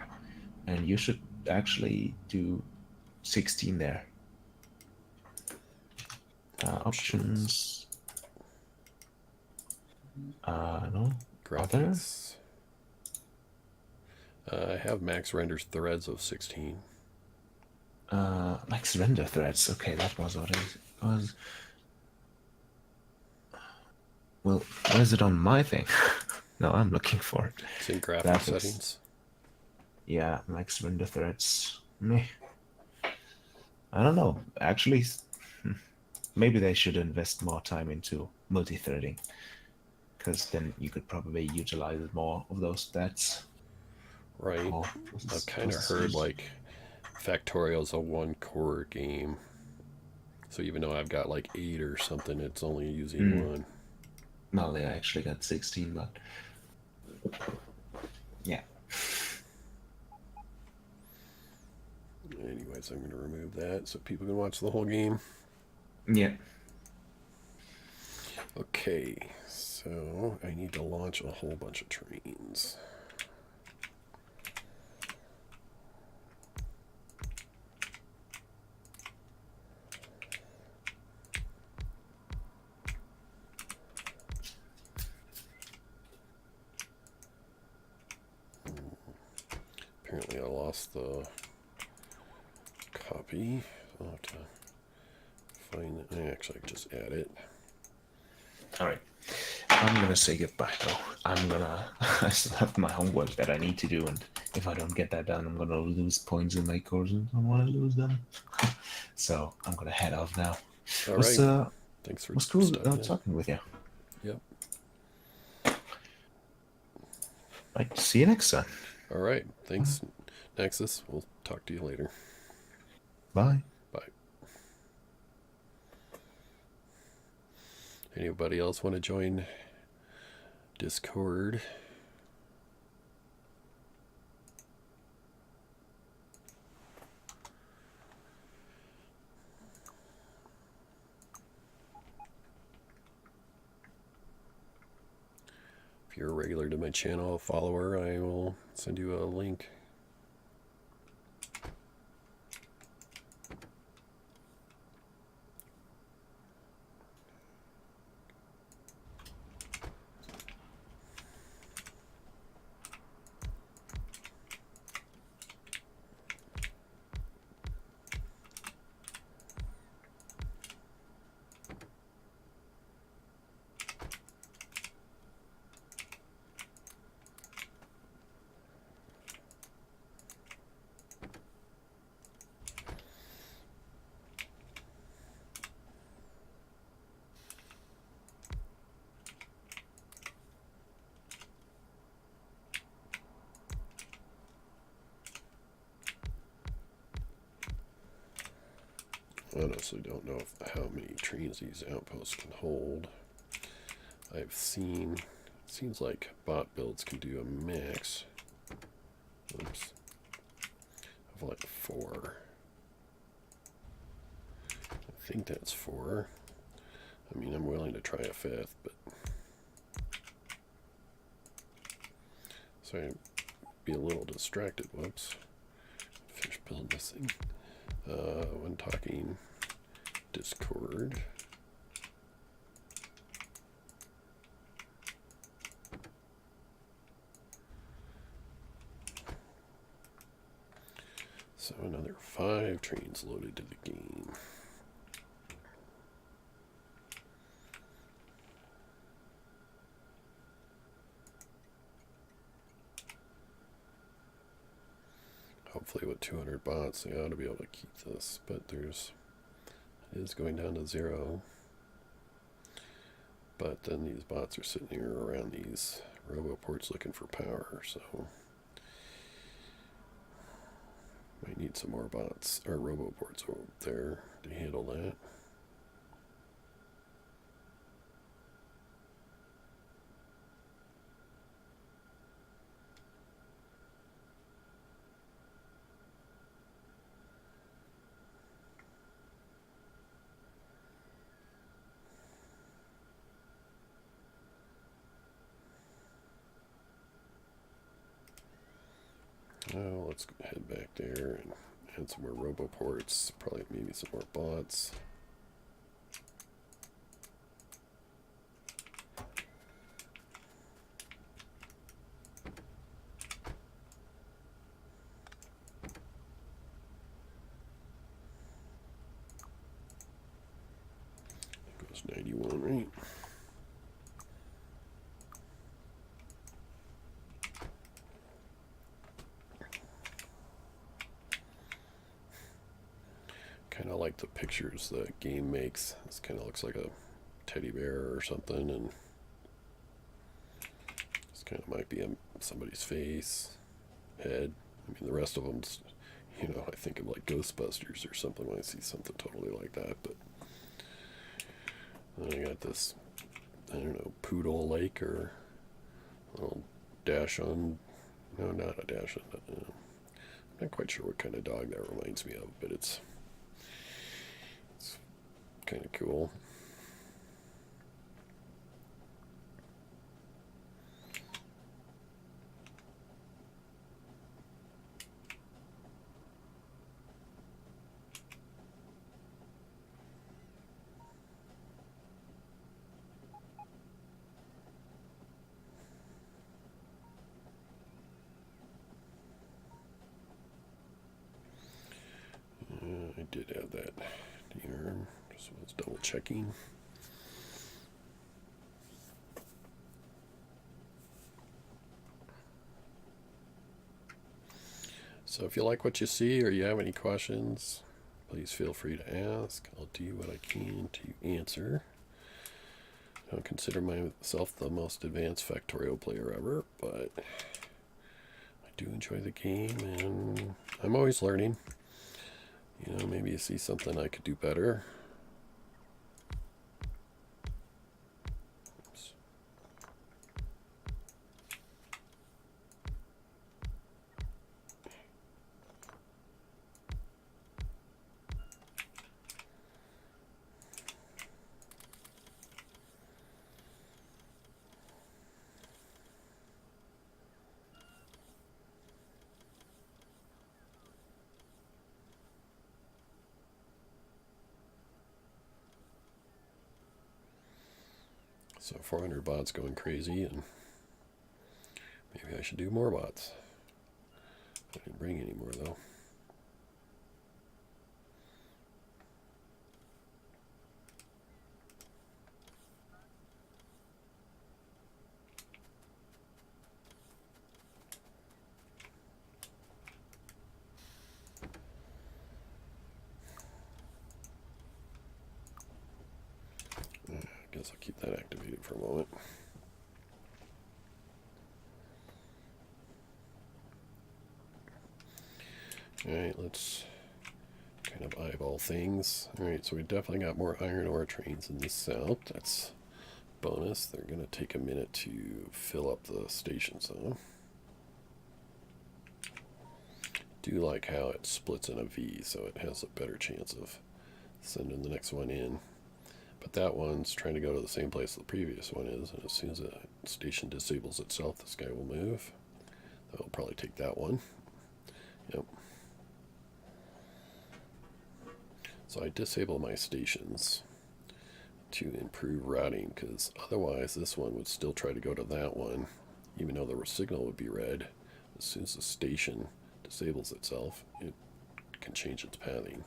and you should actually do 16 there. options, Options. No. Other. graphics. I have max renders threads of 16. Max render threads. Okay, that was what it was. Well, where's it on my thing? No, I'm looking for it. It's in graphic Graphics. settings. Yeah, max render threads. Meh. I don't know. Actually, maybe they should invest more time into multi-threading, because then you could probably utilize more of those stats. Right. Oh, I've kind of heard like Factorio's a 1 core game. So even though I've got like 8 or something, it's only using one. Well, they actually got 16, but yeah. Anyways, I'm going to remove that so people can watch the whole game. Yeah. Okay, so I need to launch a whole bunch of trains. Apparently I lost the copy. I'll have to find it. Actually, I can just add it. All right. I'm gonna say goodbye though. I still have my homework that I need to do, and if I don't get that done, I'm gonna lose points in my course, and I don't want to lose them. So I'm gonna head off now. All Was right. Thanks for was cool stopping in. talking with you. Yep. Right. See you next time. All right. Thanks, Nexus. We'll talk to you later. Bye. Bye. Anybody else want to join Discord? If you're a regular to my channel, a follower, I will send you a link. honestly don't know how many trains these outposts can hold. I've seen, it seems like bot builds can do a max, oops, of like 4. I think that's 4. I mean, I'm willing to try a 5th, but so I'd be a little distracted. Whoops. Finish building this thing. When talking Discord. So another 5 trains loaded to the game. Hopefully with 200 bots, they ought to be able to keep this, but it is going down to 0. But then these bots are sitting here around these roboports looking for power, so might need some more bots or roboports over there to handle that. Well, let's head back there and add some more roboports, probably maybe some more bots. It goes 91, right? Kind of like the pictures the game makes. This kind of looks like a teddy bear or something, and this kind of might be somebody's face, head. I mean, the rest of them's, I think of like Ghostbusters or something when I see something totally like that. But then I got this, I don't know, Poodle Lake or little dash on. No, not a dash on. I'm not quite sure what kind of dog that reminds me of, but it's kind of cool. I did have that here, just was double checking. So if you like what you see or you have any questions, please feel free to ask. I'll do what I can to answer. I don't consider myself the most advanced Factorio player ever, but I do enjoy the game and I'm always learning. Maybe you see something I could do better. Oops. So 400 bots going crazy, and maybe I should do more bots. I didn't bring any more though. I guess I'll keep that activated for a moment. Alright, let's kind kind of eyeball things. Alright, so we definitely got more iron ore trains in the south. That's bonus. They're going to take a minute to fill up the stations though. Do like how it splits in a V, so it has a better chance of sending the next one in. But that one's trying to go to the same place the previous one is, and as soon as the station disables itself, this guy will move. That'll probably take that one. Yep. So I disable my stations to improve routing, because otherwise this one would still try to go to that one, even though the signal would be red. As soon as the station disables itself, it can change its pathing.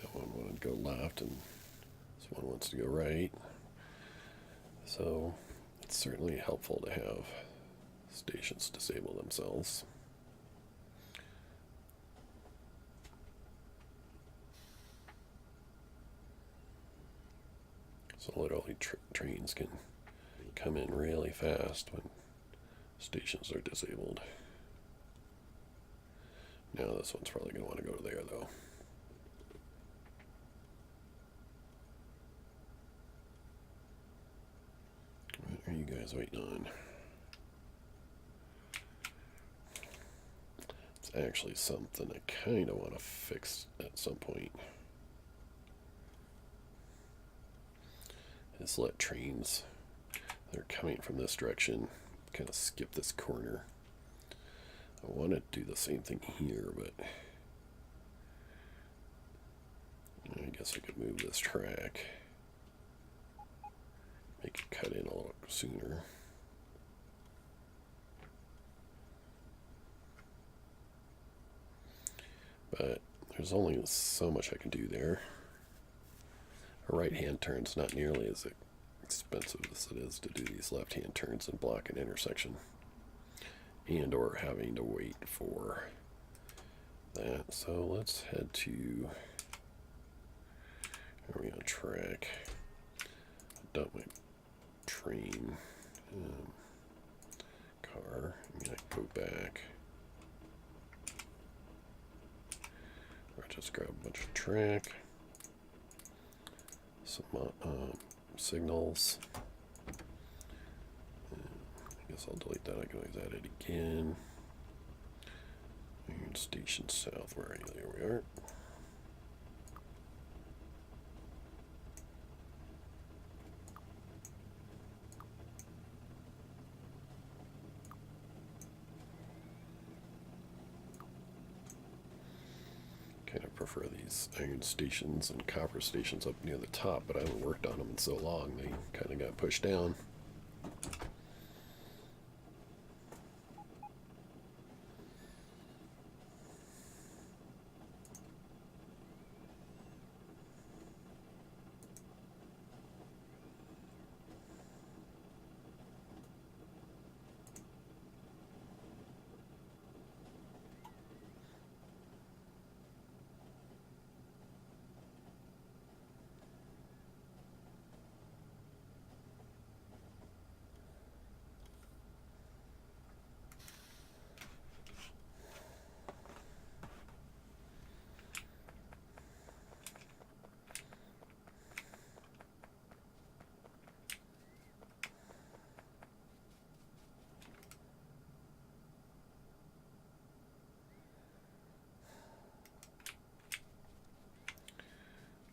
That one wanted to go left, and this one wants to go right. So it's certainly helpful to have stations disable themselves. So literally trains can come in really fast when stations are disabled. Now this one's probably going to want to go to there though. What are you guys waiting on? It's actually something I kind of want to fix at some point. Is let trains that are coming from this direction kind of skip this corner. I want to do the same thing here, but I guess I could move this track, make it cut in a little sooner. But there's only so much I can do there. A right-hand turn's not nearly as expensive as it is to do these left-hand turns and block an intersection, and or having to wait for that. So let's head to, are we on track? Dump my train car. I'm gonna go back, or just grab a bunch of track. Some signals. I guess I'll delete that. I can always add it again. And station south. Where are you? There we are. Kind of prefer these iron stations and copper stations up near the top, but I haven't worked on them in so long, they kind of got pushed down.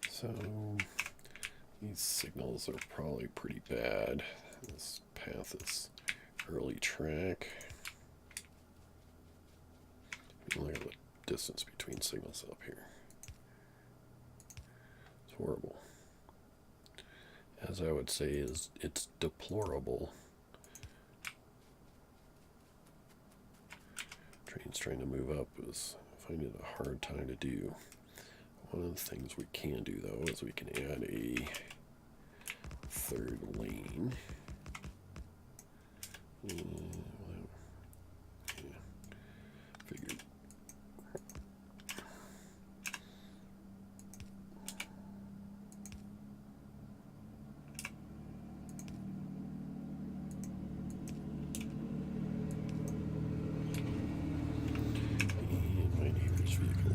So these signals are probably pretty bad. This path is early track. Look at the distance between signals up here. It's horrible. As I would say, it's deplorable. Trains trying to move up is finding it a hard time to do. One of the things we can do though is we can add a third lane. Figured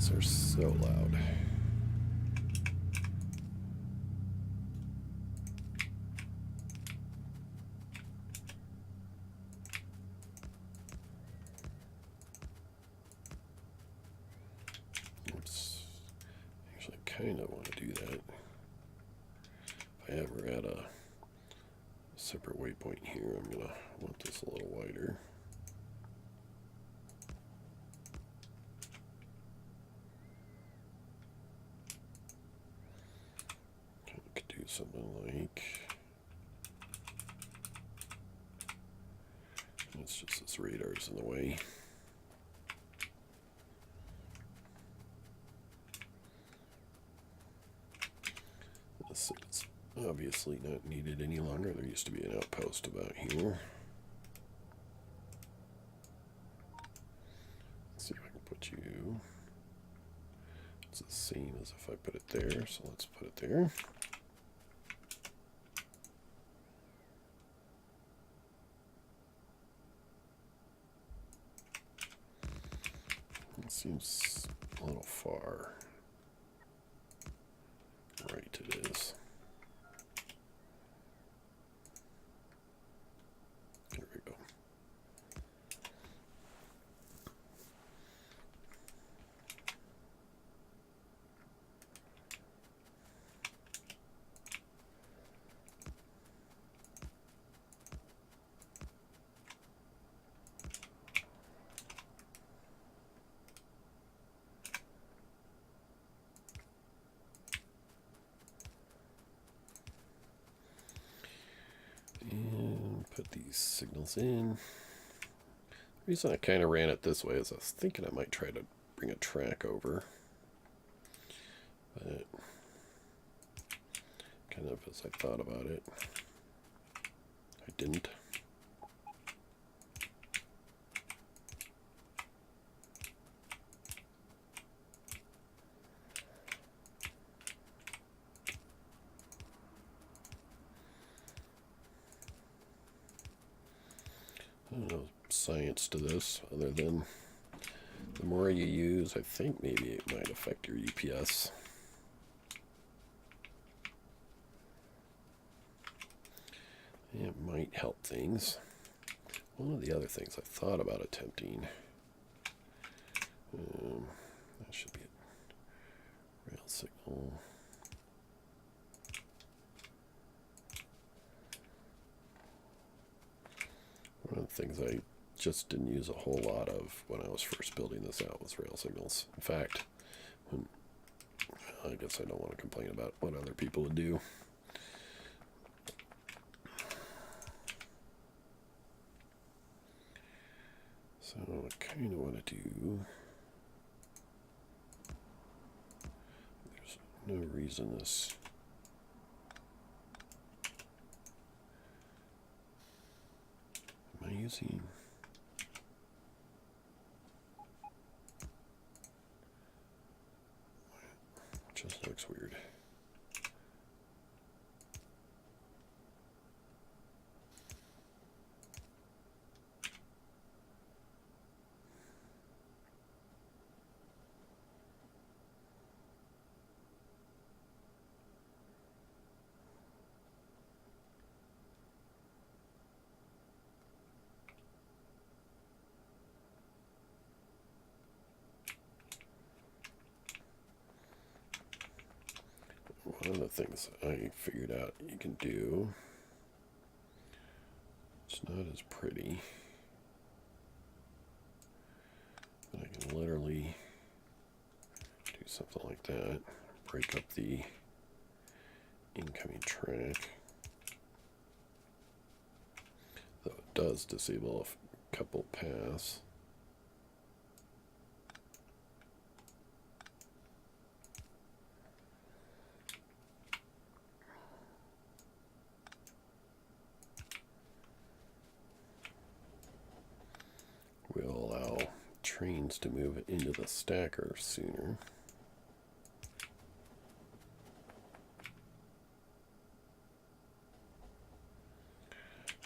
Those are so loud. Oops. Actually, I kind of want to do that. If I ever add a separate waypoint here, I'm going to want this a little wider. Could do something like, it's just this radar's in the way. This is obviously not needed any longer. There used to be an outpost about here. Let's see if I can put you. It's the same as if I put it there, so let's put it there. It seems a little far. Right, it is. There we go. And put these signals in. The reason I kind of ran it this way is I was thinking I might try to bring a track over. But kind of as I thought about it, I didn't. No science to this other than the more you use, I think maybe it might affect your UPS. It might help things. One of the other things I thought about attempting, that should be a rail signal. One of the things I just didn't use a whole lot of when I was first building this out was rail signals. In fact, I guess I don't want to complain about what other people would do. So I kind of want to do, there's no reason this, am I using, just looks weird. One of the things I figured out you can do, it's not as pretty, but I can literally do something like that, break up the incoming track, though it does disable a couple paths. Will allow trains to move into the stacker sooner.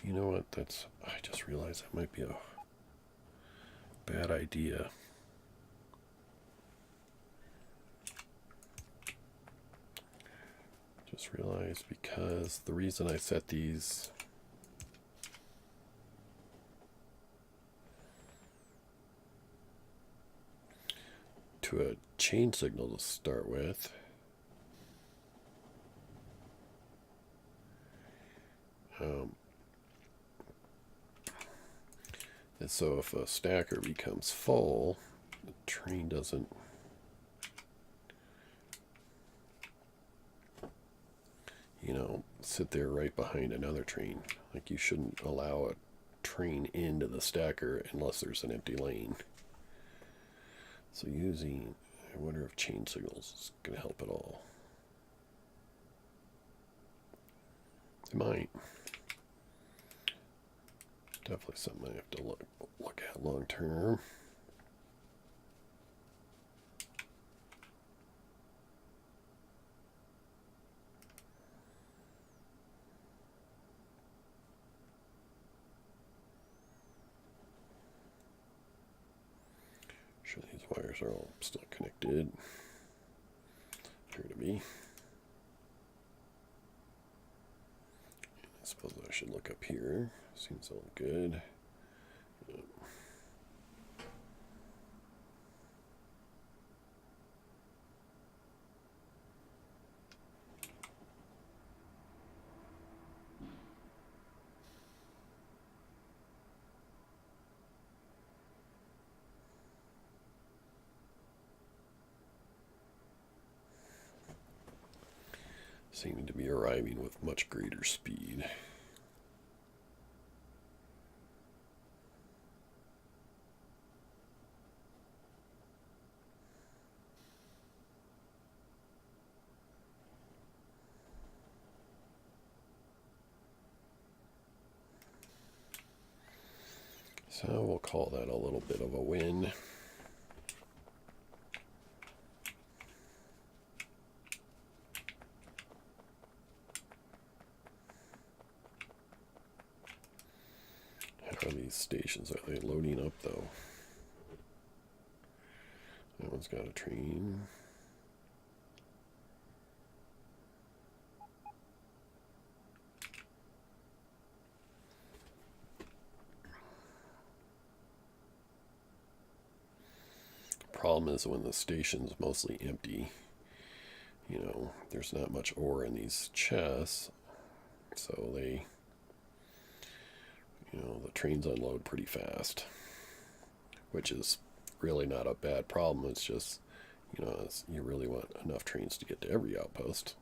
You know what? I just realized that might be a bad idea. Just realized because the reason I set these to a chain signal to start with, and so if a stacker becomes full, the train doesn't sit there right behind another train. Like, you shouldn't allow a train into the stacker unless there's an empty lane. So I wonder if chain signals is going to help at all. It might. Definitely something I have to look at long term. Sure, these wires are all still connected. Appear to be. I suppose I should look up here. Seems all good. Yep. Seeming to be arriving with much greater speed. So we'll call that a little bit of a win. How are these stations? Are they loading up though? That one's got a train. Problem is when the station's mostly empty, there's not much ore in these chests, so they, the trains unload pretty fast, which is really not a bad problem. It's just, you really want enough trains to get to every outpost.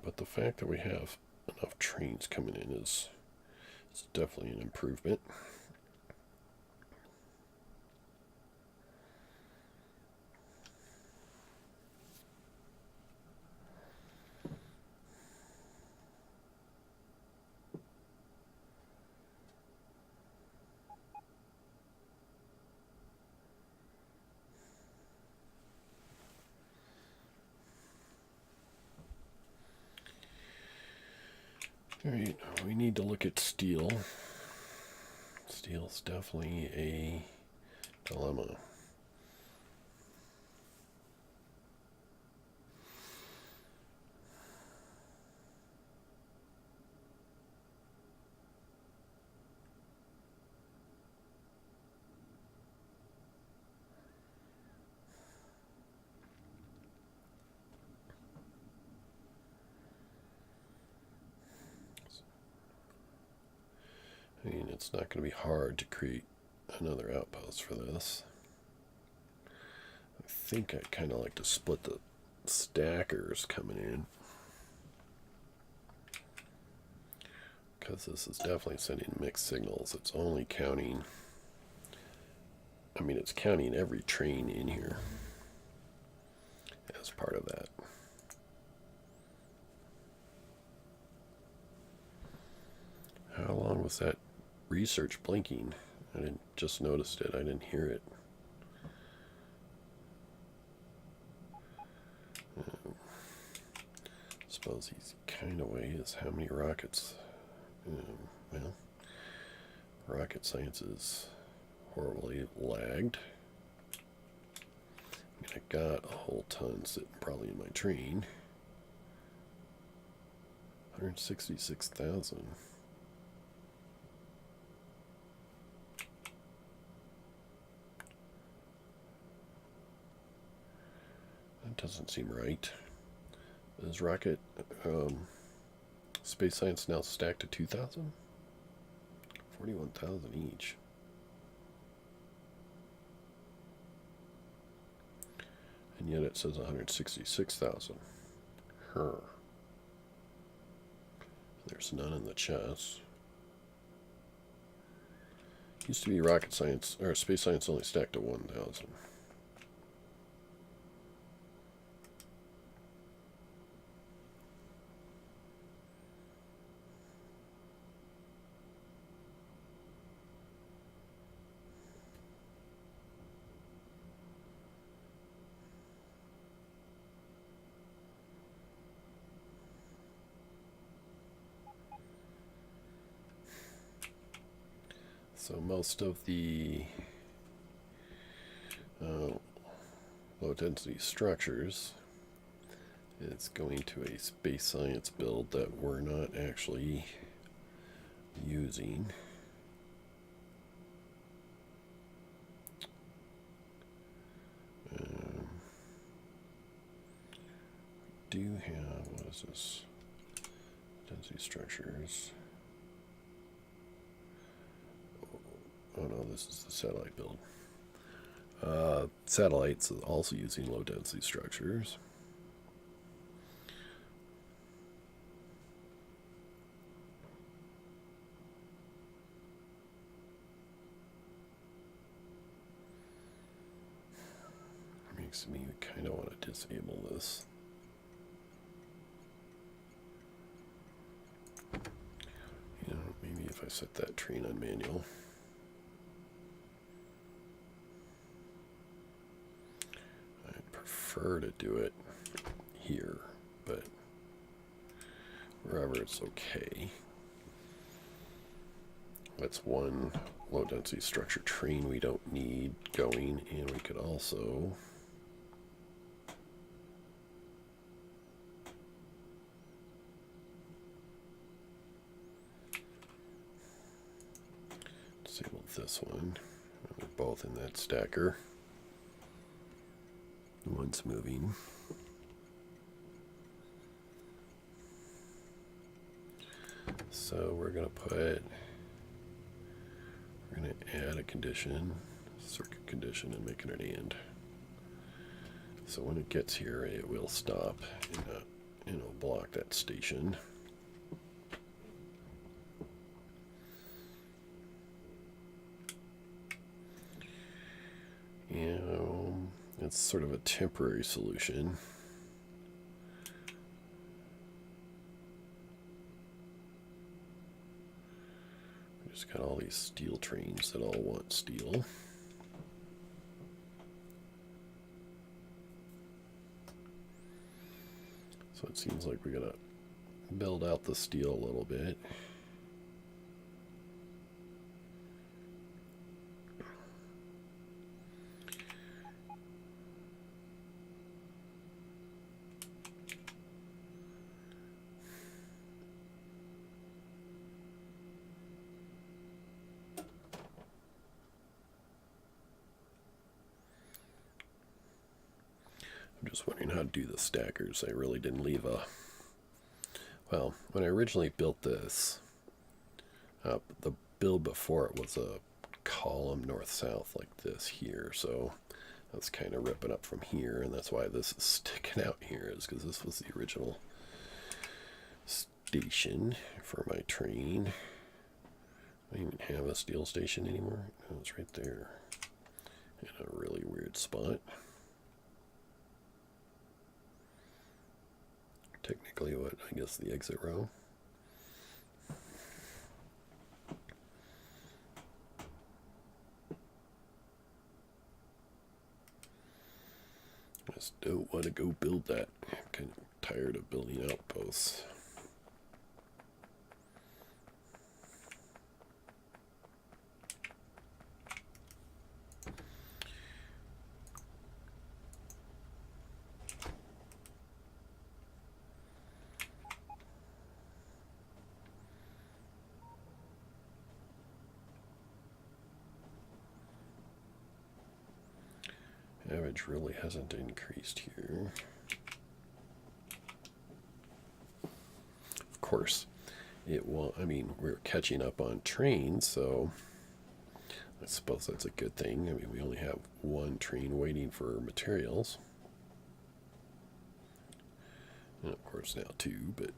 But the fact that we have enough trains coming in is definitely an improvement. Alright, we need to look at steel. Steel's definitely a dilemma. I mean, it's not going to be hard to create another outpost for this. I think I'd kind of like to split the stackers coming in, because this is definitely sending mixed signals. It's only counting, it's counting every train in here as part of that. was that research blinking? I didn't just noticed it. I didn't hear it. Suppose he's kind of way is how many rockets. Well, rocket science is horribly lagged. I got a whole ton sitting probably in my train. 166,000. That doesn't seem right. Is rocket space science now stacked to 2,000? 41,000 each. And yet it says 166,000. There's none in the chest. Used to be rocket science, or space science only stacked to 1,000. So most of the low density structures is going to a space science build that we're not actually using. Do have, what is this? Density structures. Oh no, this is the satellite build. Satellites is also using low density structures. Makes me kind of want to disable this. You know, maybe if I set that train on manual. Prefer to do it here, but wherever it's okay. That's one low density structure train we don't need going, and we could also disable this one. They're both in that stacker. One's moving. So we're going to add a condition, circuit condition, and make it an and. So when it gets here, it will stop and it'll block that station. It's sort of a temporary solution. We just got all these steel trains that all want steel. So it seems like we're gonna build out the steel a little bit. I'm just wondering how to do the stackers. I really didn't leave a... Well, when I originally built this, the build before it was a column north-south like this here, so that's kind of ripping up from here, and that's why this is sticking out here, is because this was the original station for my train. I don't even have a steel station anymore. Oh, it's right there in a really weird spot. Technically, what I guess the exit row. I just don't want to go build that. I'm kind of tired of building outposts. Average really hasn't increased here. Of course, it will. I mean, we're catching up on trains, so I suppose that's a good thing. I mean, we only have one train waiting for materials. And of course now two, but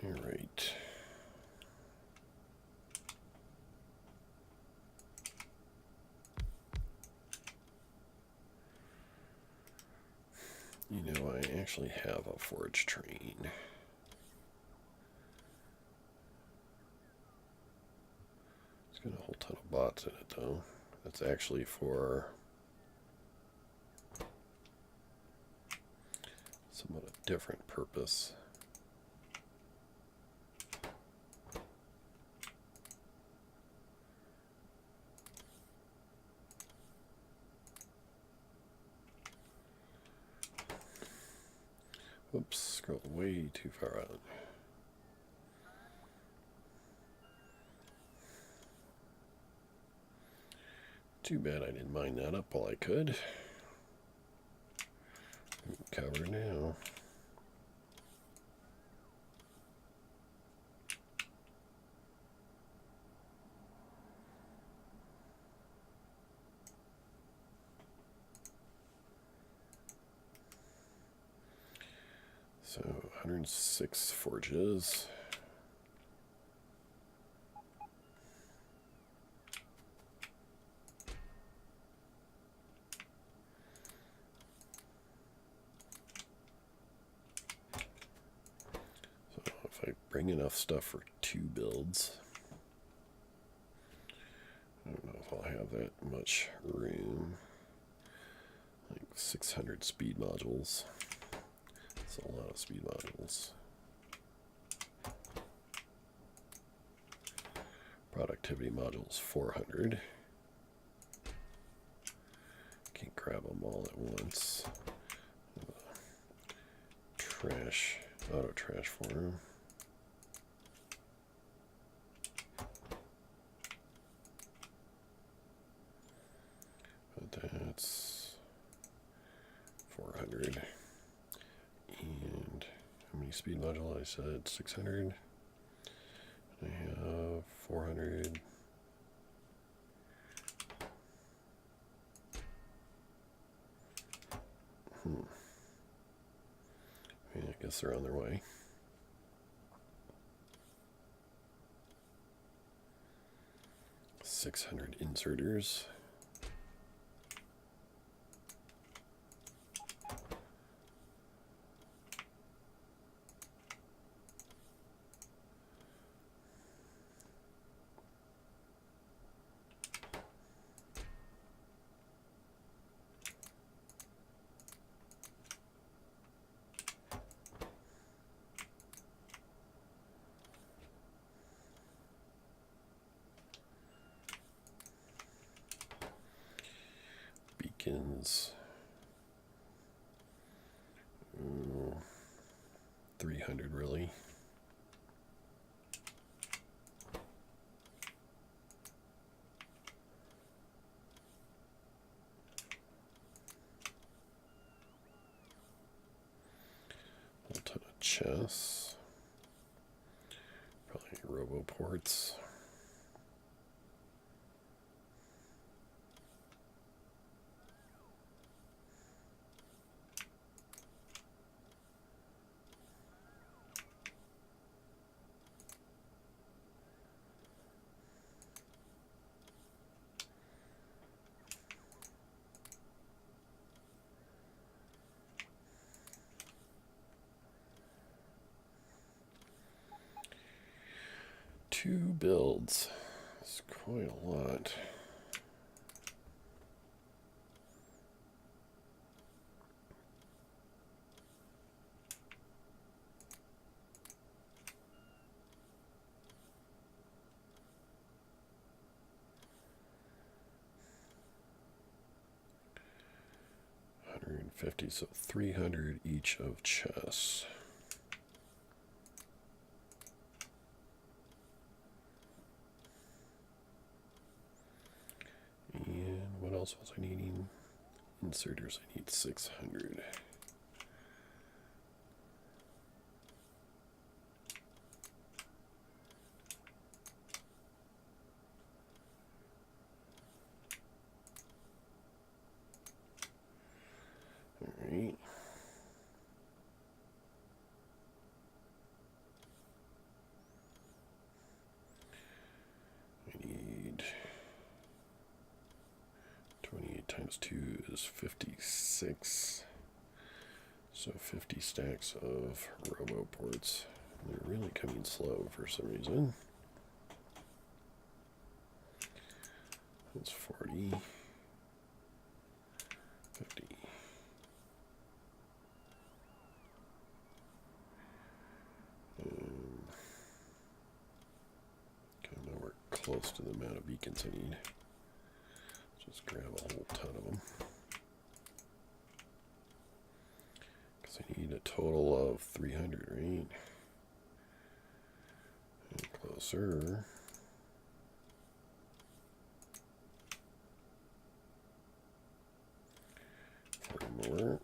all right. You know, I actually have a forge train. It's got a whole ton of bots in it, though. That's actually for somewhat a different purpose. Oops, scrolled way too far out. Too bad I didn't mine that up while I could. Cover now. So 106 forges. So if I bring enough stuff for 2 builds, I don't know if I'll have that much room. Like 600 speed modules. That's a lot of speed modules. Productivity modules 400. Can't grab them all at once. Trash, auto trash form. But that's 400. And how many speed modules? I said 600. I have 400. I guess they're on their way. $600 inserters. Beacons. 300 really. chests. Probably robo ports. Two builds. It's quite a lot. $150, so 300 each of chests. And what else was I needing? Inserters, I need 600. All right. I need 28 times 2 is 56. So 50 stacks of robo ports. They're really coming slow for some reason. That's 40. 50. Okay, now we're close to the amount of beacons I need. Just grab a whole ton of them. Because I need a total of 300, right? And closer. 40 more.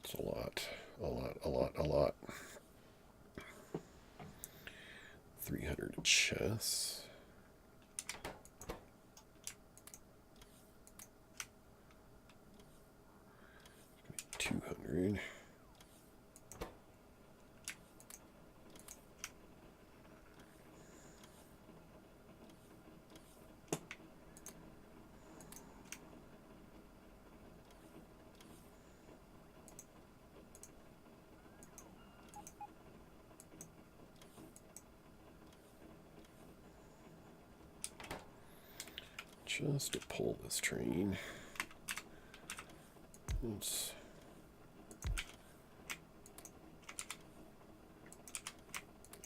It's a lot, a lot, a lot, a lot. 300 chests. 200. Just to pull this train. Oops.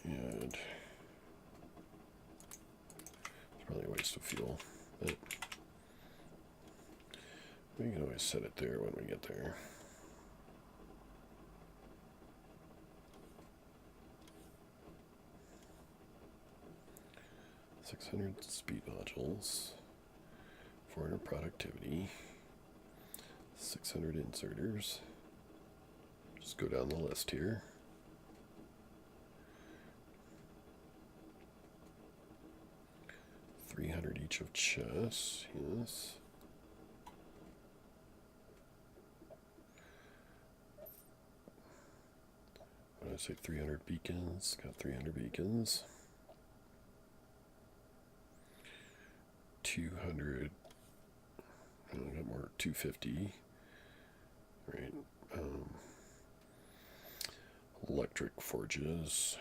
And it's probably a waste of fuel, but we can always set it there when we get there. $600 speed modules, 400 productivity, 600 inserters. Just go down the list here. $300 each of chests, yes. What did I say? 300 beacons. Got 300 beacons. 200. I got more. 250. Right. Electric forges.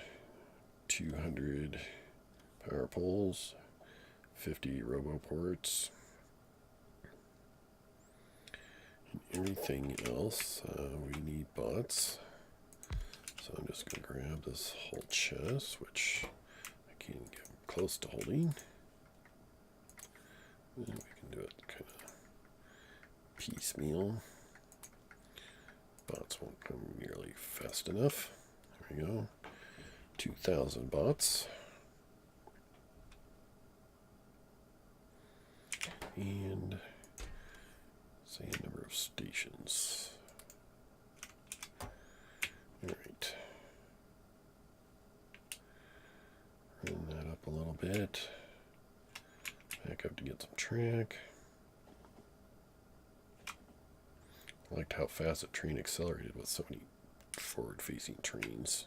200 power poles. 50 roboports. And everything else, we need bots. So I'm just going to grab this whole chest, which I can get close to holding. And we can do it kind of piecemeal. Bots won't come nearly fast enough. There we go. 2,000 bots. and say a number of stations. All right. Run that up a little bit. Back up to get some track. I liked how fast the train accelerated with so many forward-facing trains.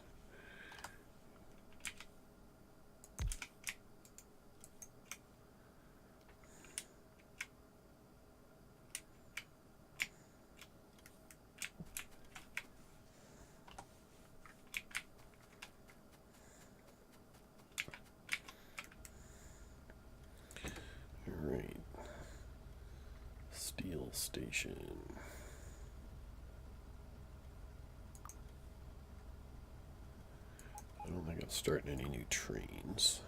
All right. Steel station. I don't think I'm starting any new trains.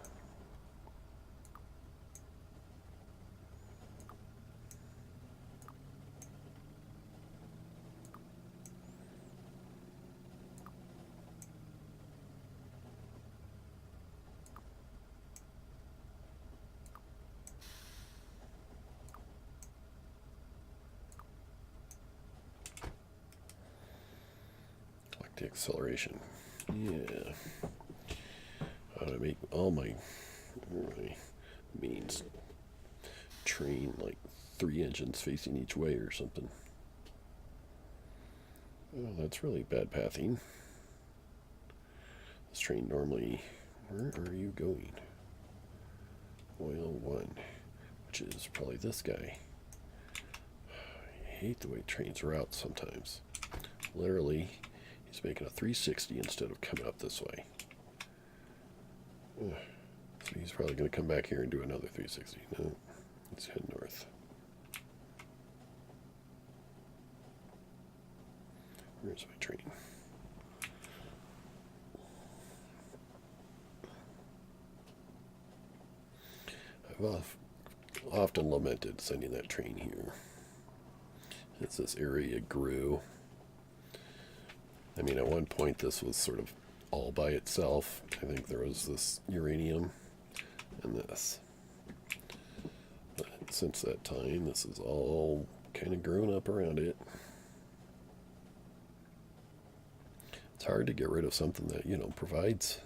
Like the acceleration. Yeah. How do I make all my means train like 3 engines facing each way or something? Oh, that's really bad pathing. This train normally, where are you going? Oil 1, which is probably this guy. I hate the way trains route sometimes. Literally, he's making a 360 instead of coming up this way. Ugh. So he's probably going to come back here and do another 360. No, let's head north. Where's my train? I've often lamented sending that train here. As this area grew. I mean, at one point this was sort of all by itself. I think there was this uranium and this. But since that time, this is all kind of grown up around it. It's hard to get rid of something that, you know, provides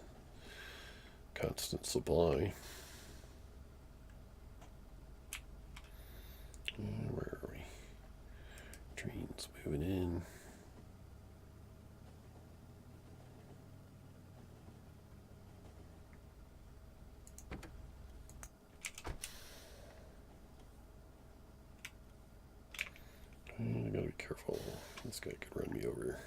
constant supply. Where are we? Trains moving in. I gotta be careful. This guy could run me over.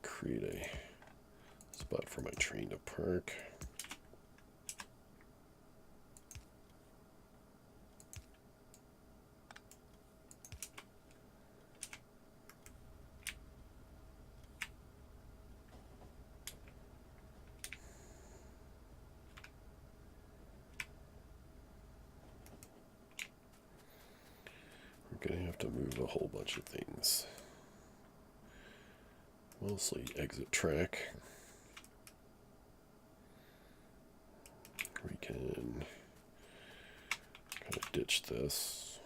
Create a spot for my train to park. We're going to have to move a whole bunch of things. Mostly exit track. We can kind of ditch this.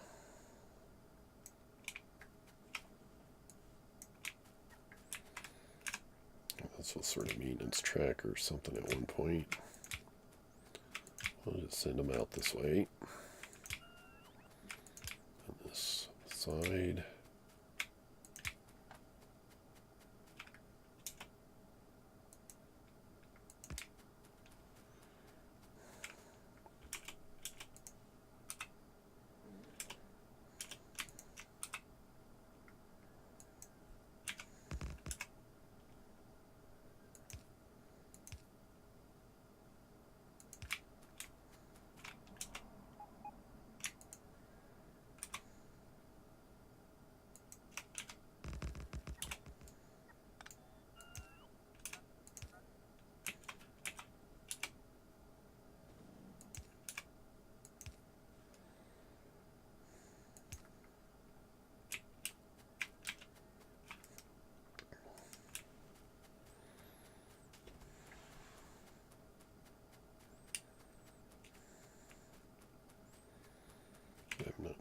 This was sort of maintenance track or something at one point. I'll just send them out this way. And this side.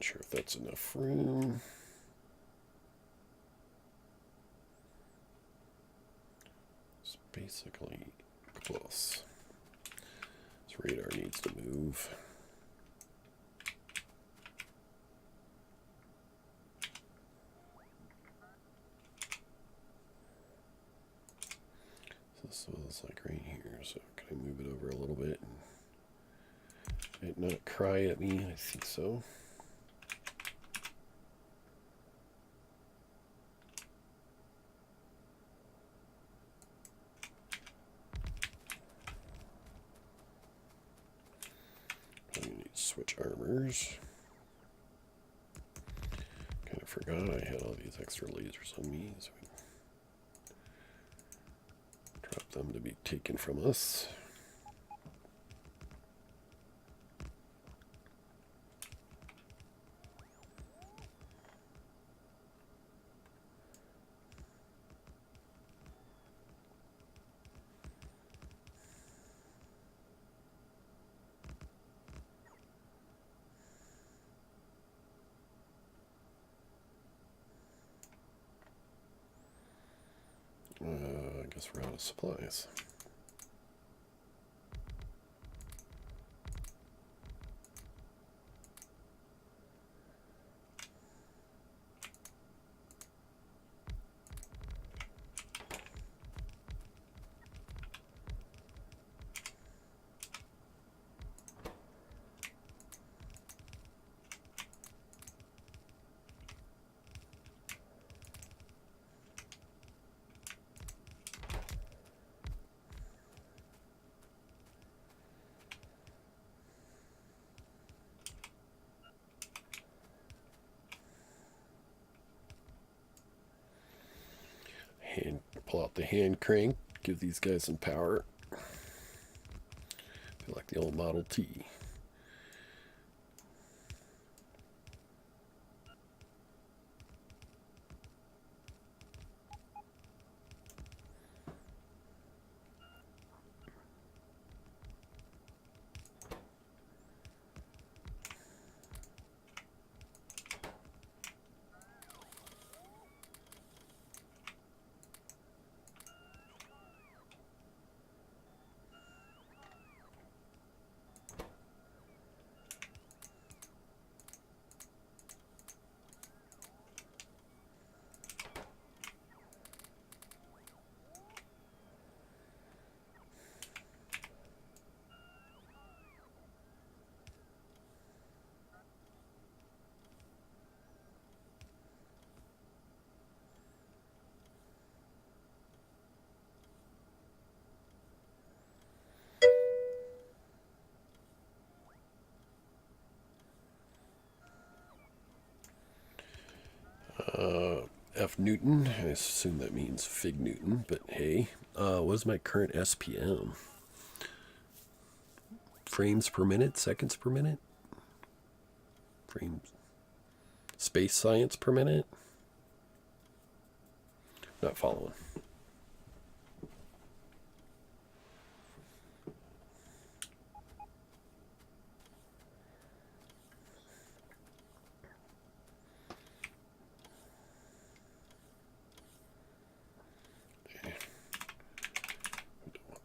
sure if that's enough room. It's basically close. This radar needs to move. This was like right here, so can I move it over a little bit and it not cry at me? I think so. I need to switch armors. Kind of forgot I had all these extra lasers on me, so we drop them to be taken from us. I guess we're out of supplies. Pull out the hand crank, give these guys some power. Feel like the old Model T. F Newton, I assume that means Fig Newton, but hey, what's my current SPM? Frames per minute, seconds per minute? Frames. Space science per minute? Not following.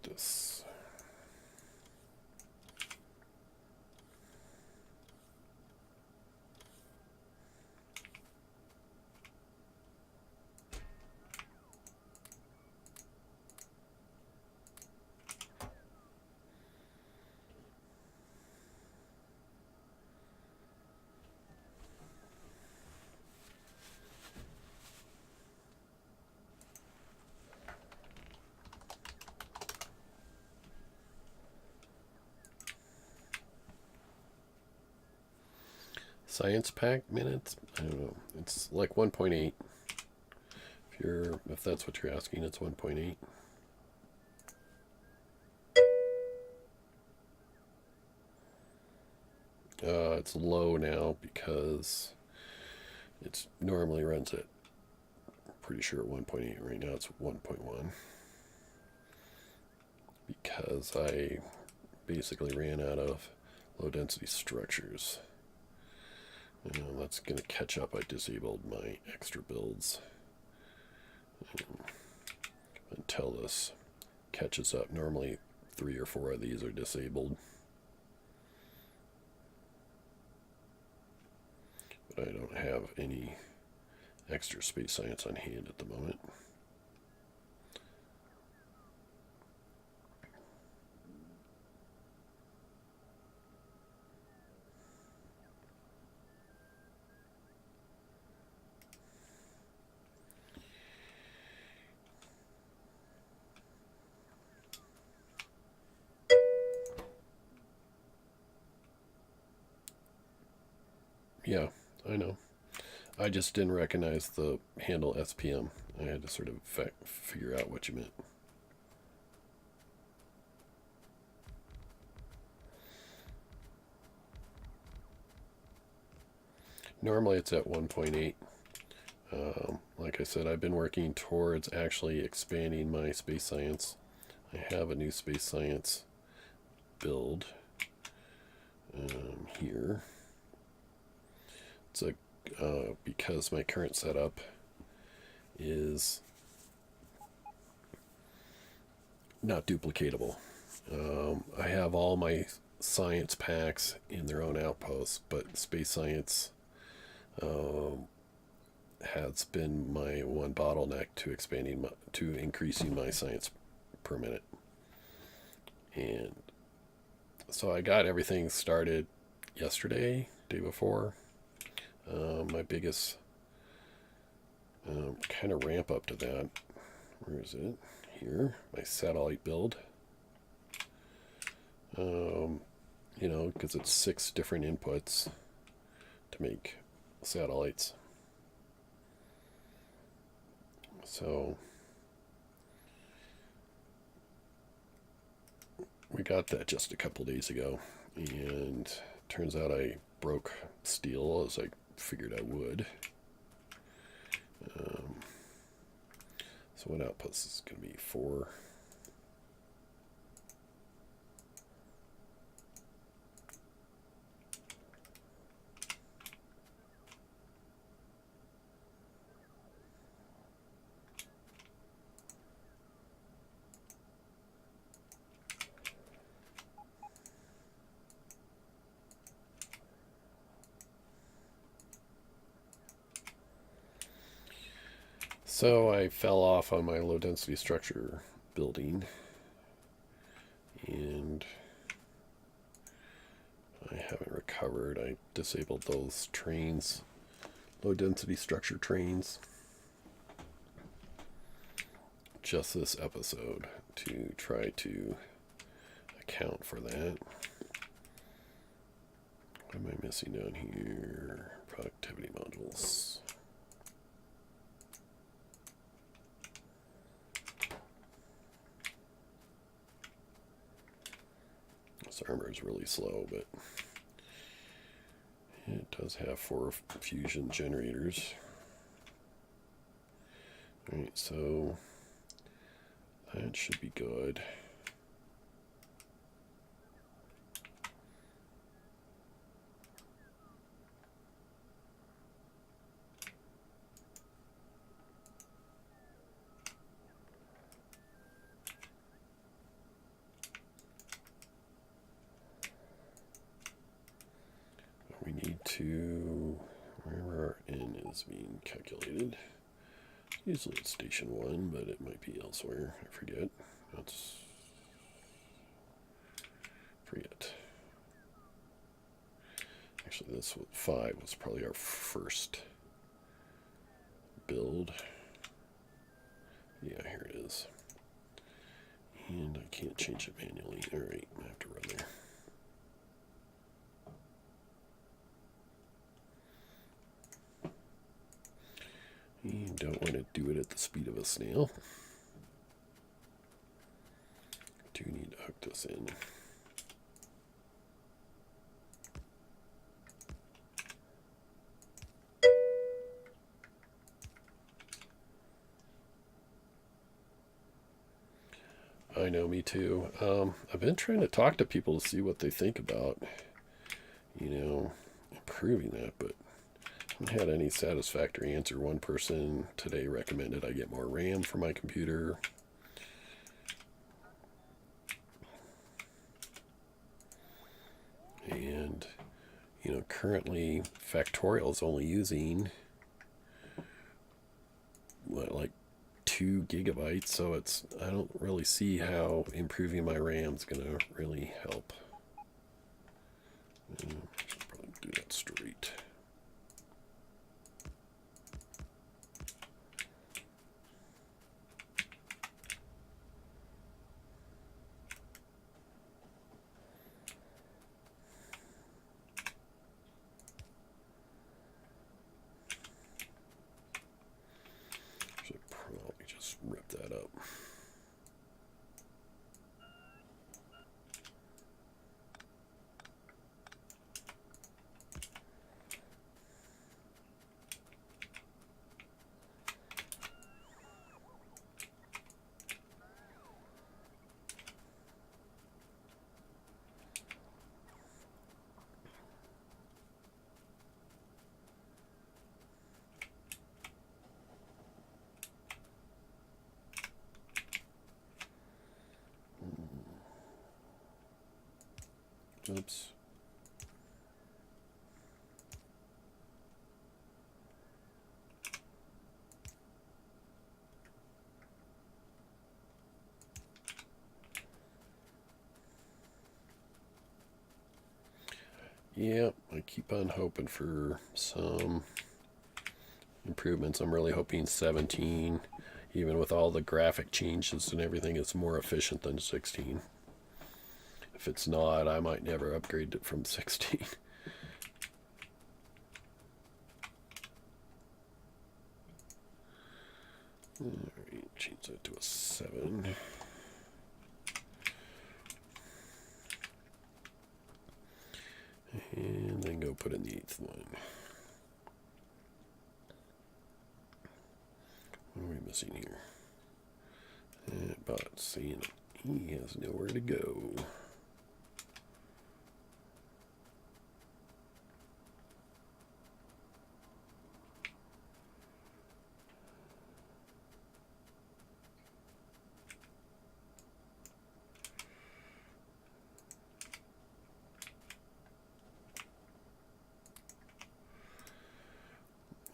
This. Science pack minutes? I don't know. It's like 1.8. If that's what you're asking, it's 1.8. It's low now because it normally runs at, pretty sure, at 1.8. Right now it's 1.1 because I basically ran out of low density structures. That's going to catch up. I disabled my extra builds until this catches up. Normally 3 or 4 of these are disabled. But I don't have any extra space science on hand at the moment. Yeah, I know. I just didn't recognize the handle SPM. I had to sort of figure out what you meant. Normally it's at 1.8. Like I said, I've been working towards actually expanding my space science. I have a new space science build here. It's a because my current setup is not duplicatable. I have all my science packs in their own outposts, but space science has been my one bottleneck to increasing my science per minute. And so I got everything started yesterday, day before. My biggest kind of ramp up to that. Where is it? Here, my satellite build. Because it's 6 different inputs to make satellites. So we got that just a couple days ago, and turns out I broke steel as I figured I would. So what outpost is going to be 4? So I fell off on my low density structure building, and I haven't recovered. I disabled those trains, low density structure trains, just this episode to try to account for that. What am I missing down here? Productivity modules. This armor is really slow, but it does have 4 fusion generators. Alright, so that should be good. We need to, wherever our N is being calculated. Usually it's station 1, but it might be elsewhere. I forget. Forget. Actually, this 5 was probably our first build. Yeah, here it is. And I can't change it manually. Alright, I have to run there. You don't want to do it at the speed of a snail. Do need to hook this in. I know, me too. I've been trying to talk to people to see what they think about, improving that, but Haven't had any satisfactory answer. One person today recommended I get more RAM for my computer. And, you know, currently Factorio is only using, what, like 2 gigabytes, so it's, I don't really see how improving my RAM is going to really help. Should probably do that straight. Should probably just rip that up. Oops. Yeah, I keep on hoping for some improvements. I'm really hoping 17, even with all the graphic changes and everything, is more efficient than 16. If it's not, I might never upgrade it from 16. Alright, change that to a 7. And then go put in the 8th one. What are we missing here? About saying he has nowhere to go.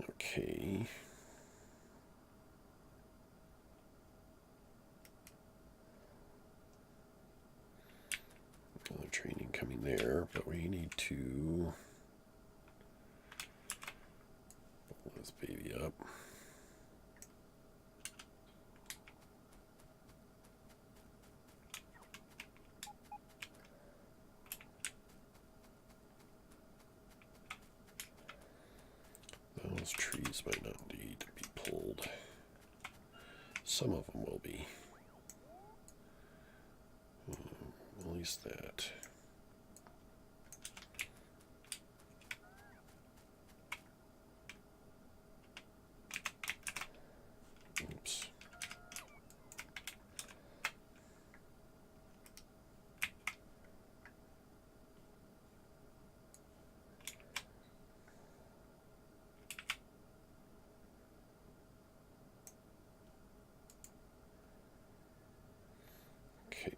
Okay. Another training coming there, but we need to pull this baby up. Those trees might not need to be pulled. Some of them will be. At least that. Oops. Okay.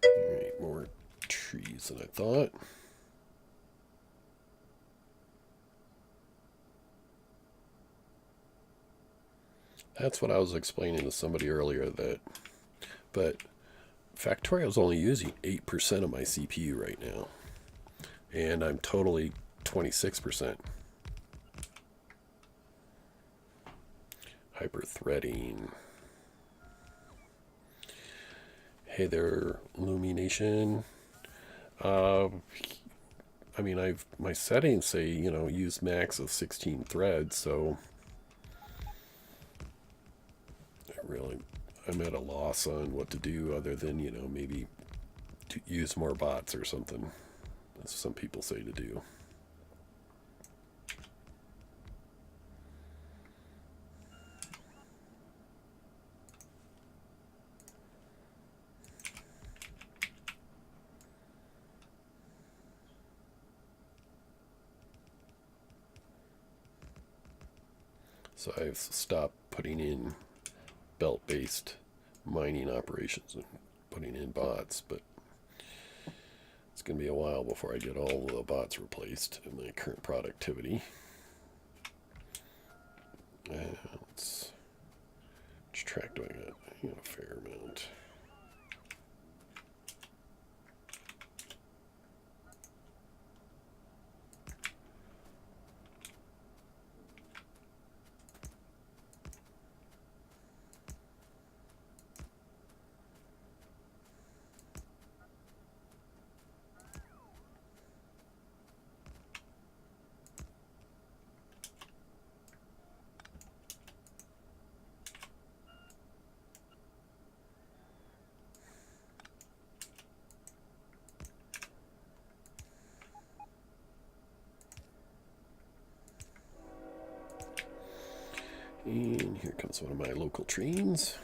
Alright, more trees than I thought. That's what I was explaining to somebody earlier, that, but Factorio's only using 8% of my CPU right now. And I'm totally 26%. Hyper-threading. Hey there, Illumination. I mean, my settings say, you know, use max of 16 threads, so I'm at a loss on what to do other than, you know, maybe to use more bots or something, as some people say to do. So I've stopped putting in belt-based mining operations and putting in bots, but it's going to be a while before I get all the bots replaced in my current productivity. Let's, which track do I got? I got a fair amount. And here comes one of my local trains.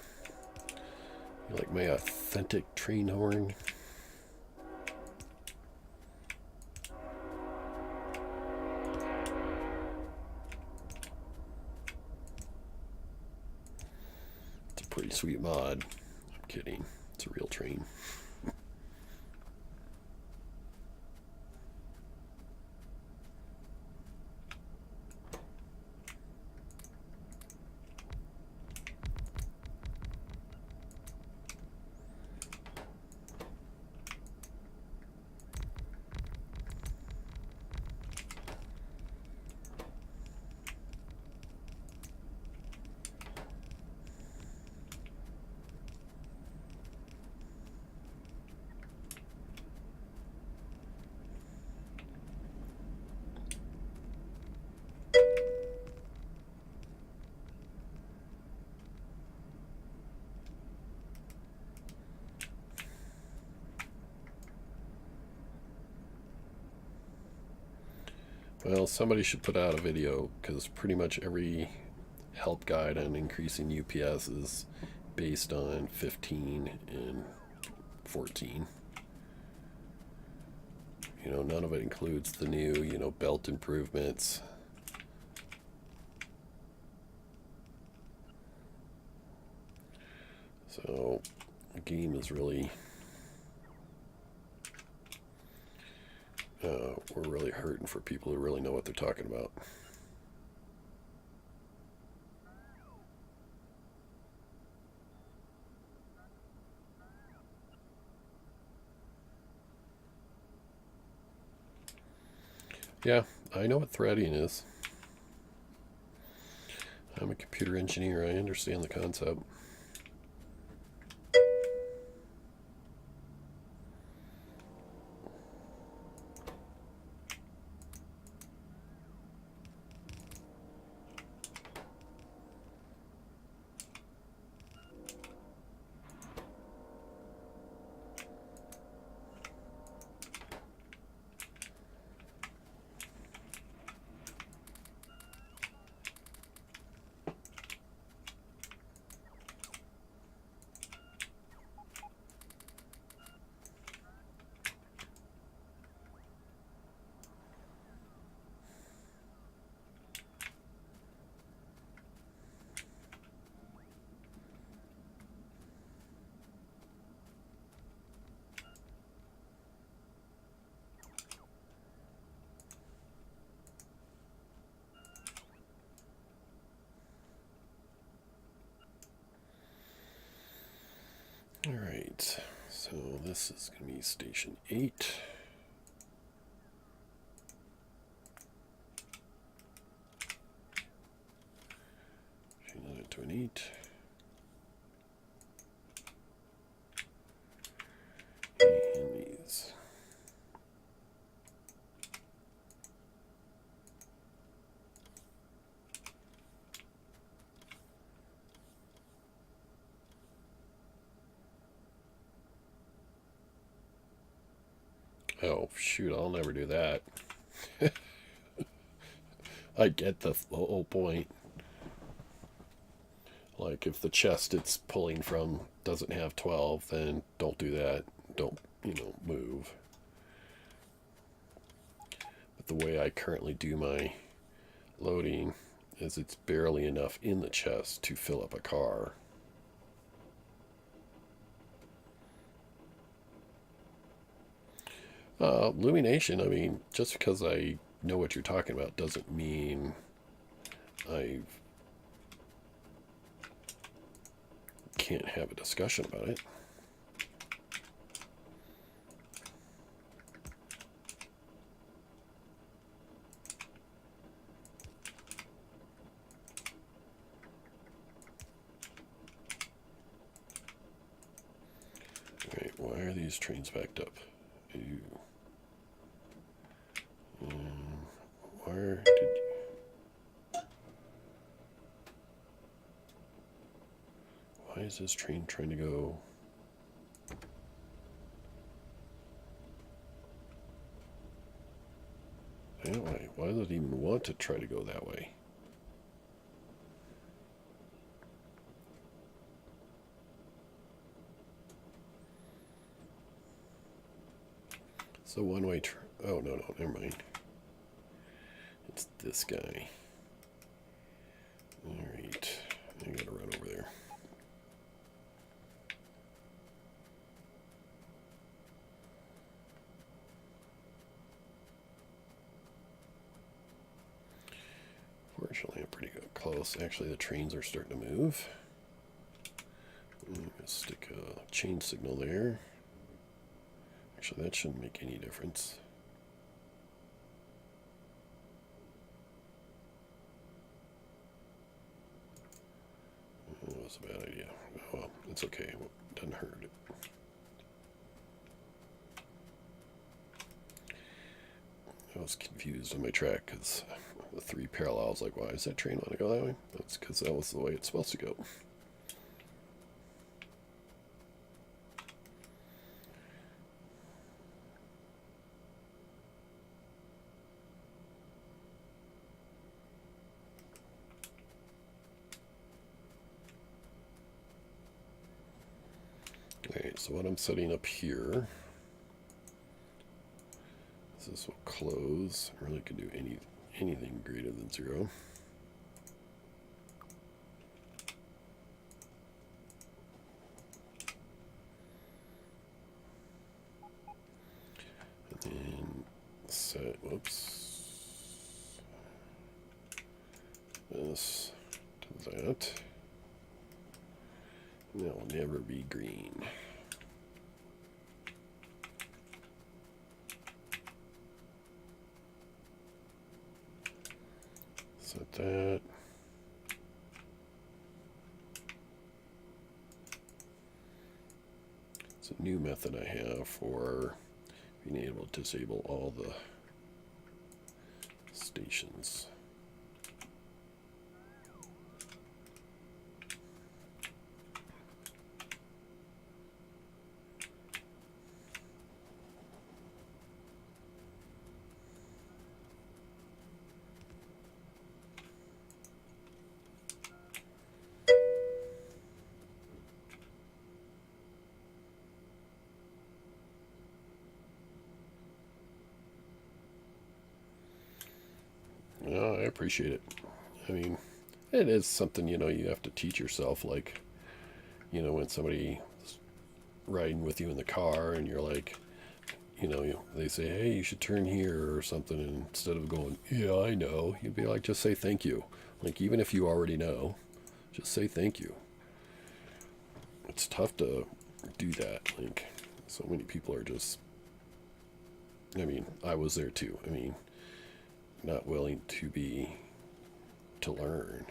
You like my authentic train horn? It's a pretty sweet mod. I'm kidding. It's a real train. Well, somebody should put out a video because pretty much every help guide on increasing UPS is based on 15 and 14. You know, none of it includes the new, belt improvements. So the game is really, we're really hurting for people who really know what they're talking about. Yeah, I know what threading is. I'm a computer engineer. I understand the concept. All right, so this is going to be station 8. Change that to an 8. And these. Oh, shoot, I'll never do that. I get the whole point. Like, if the chest it's pulling from doesn't have 12, then don't do that. Don't, move. But the way I currently do my loading is it's barely enough in the chest to fill up a car. Illumination, I mean, just because I know what you're talking about doesn't mean I can't have a discussion about it. Wait, why are these trains backed up? Ew. Where did you... Why is this train trying to go... Anyway, why does it even want to try to go that way? So one-way... Oh, no, never mind. It's this guy. Alright, I gotta run over there. Fortunately, I'm pretty good close. Actually, the trains are starting to move. I'm gonna stick a chain signal there. Actually, that shouldn't make any difference. That was a bad idea. Oh, well, it's okay. It doesn't hurt it. I was confused on my track because the 3 parallels, like, why does that train want to go that way? That's because that was the way it's supposed to go. Alright, so what I'm setting up here, this will close. I really could do anything greater than 0. And then set, whoops, this to that. And that will never be green. Set that. It's a new method I have for being able to disable all the stations. Oh, I appreciate it. I mean, it is something, you have to teach yourself. Like, when somebody's riding with you in the car and you're like, they say, hey, you should turn here or something. And instead of going, yeah, I know, you'd be like, just say thank you. Like, even if you already know, just say thank you. It's tough to do that. Like, so many people are just, I mean, I was there too. I mean, not willing to learn.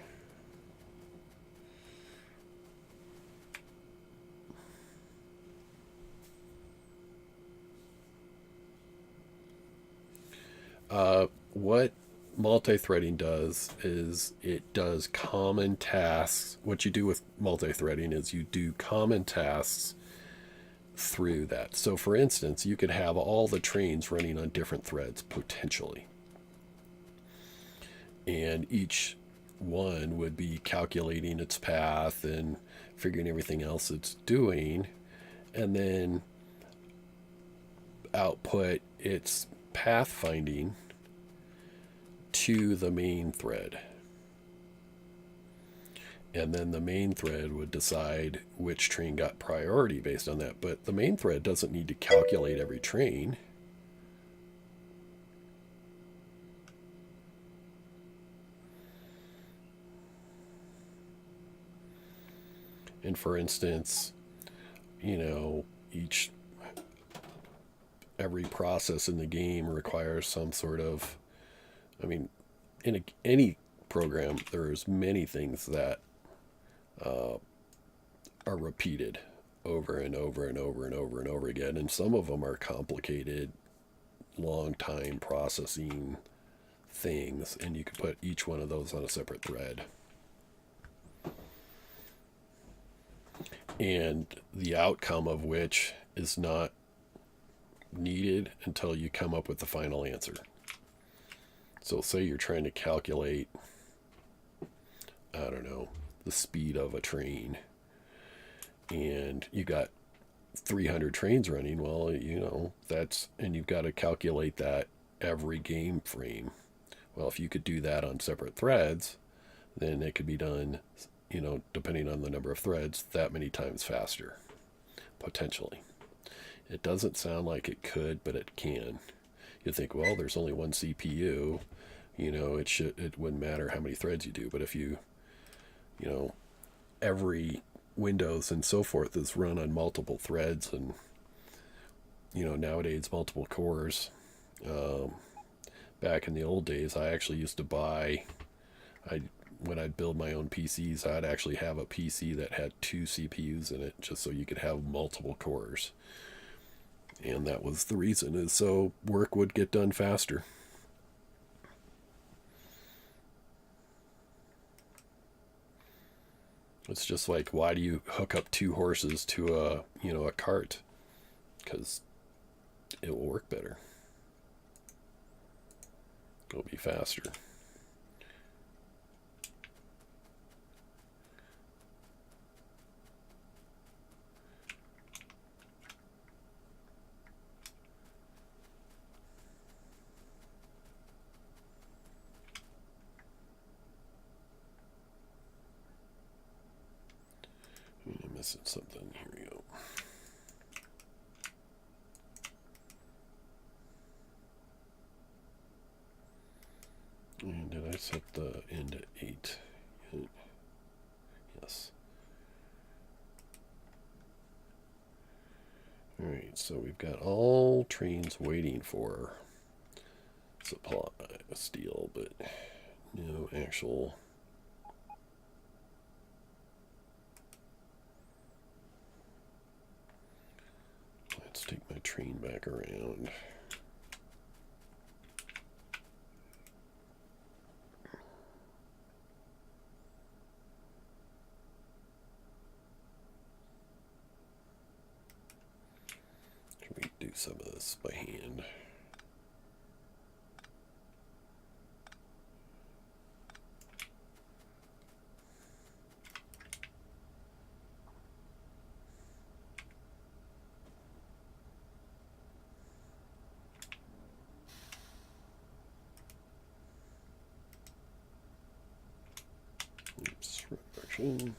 What multi-threading does is it does common tasks. What you do with multi-threading is you do common tasks through that. So for instance, you could have all the trains running on different threads potentially. And each one would be calculating its path and figuring everything else it's doing, and then output its pathfinding to the main thread. And then the main thread would decide which train got priority based on that. But the main thread doesn't need to calculate every train. And for instance, each every process in the game requires some sort of, I mean, any program, there's many things that are repeated over and over and over and over and over again. And some of them are complicated, long time processing things. And you could put each one of those on a separate thread. And the outcome of which is not needed until you come up with the final answer. So, say you're trying to calculate, I don't know, the speed of a train, and you got 300 trains running. Well, and you've got to calculate that every game frame. Well, if you could do that on separate threads, then it could be done, depending on the number of threads, that many times faster, potentially. It doesn't sound like it could, but it can. You think, well, there's only one CPU, it wouldn't matter how many threads you do. But if every Windows and so forth is run on multiple threads, and nowadays multiple cores. Back in the old days, I actually used to buy. When I'd build my own PCs, I'd actually have a PC that had 2 CPUs in it, just so you could have multiple cores. And that was the reason, is so work would get done faster. It's just like, why do you hook up 2 horses to a cart? Because it will work better. It'll be faster. I'm missing something. Here we go. And did I set the end at 8? Yes. Alright, so we've got all trains waiting for supply steel, but no actual. Let's take my train back around. Can we do some of this by hand? Oops, reduction.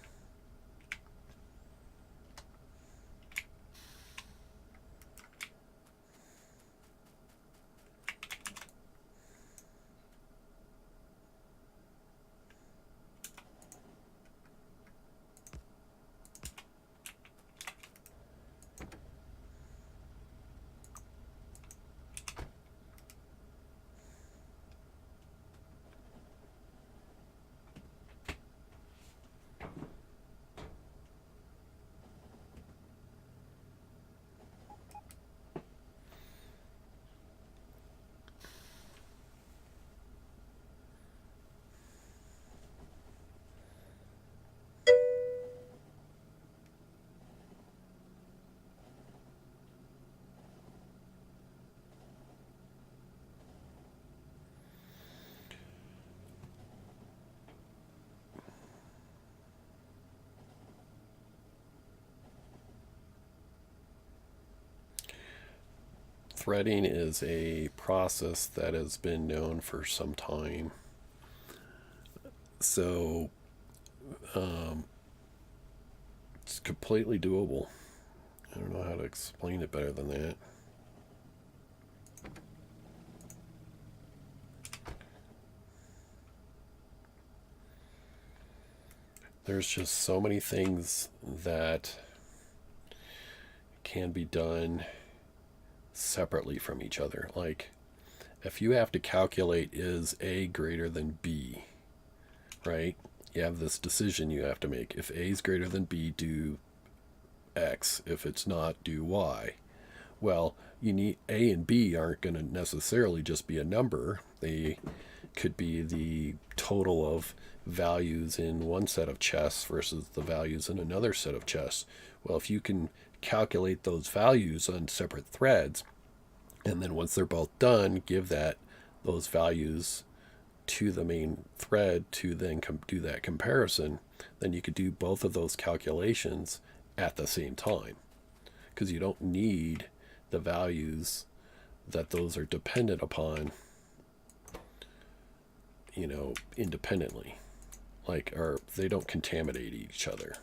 Threading is a process that has been known for some time. So It's completely doable. I don't know how to explain it better than that. There's just so many things that can be done separately from each other. Like, if you have to calculate is A greater than B, right? You have this decision you have to make. If A is greater than B, do X. If it's not, do Y. Well, you need A and B aren't going to necessarily just be a number. They could be the total of values in one set of chess versus the values in another set of chess. Well, if you can calculate those values on separate threads, and then once they're both done, give those values to the main thread to then do that comparison, then you could do both of those calculations at the same time, because you don't need the values that those are dependent upon, independently, or they don't contaminate each other.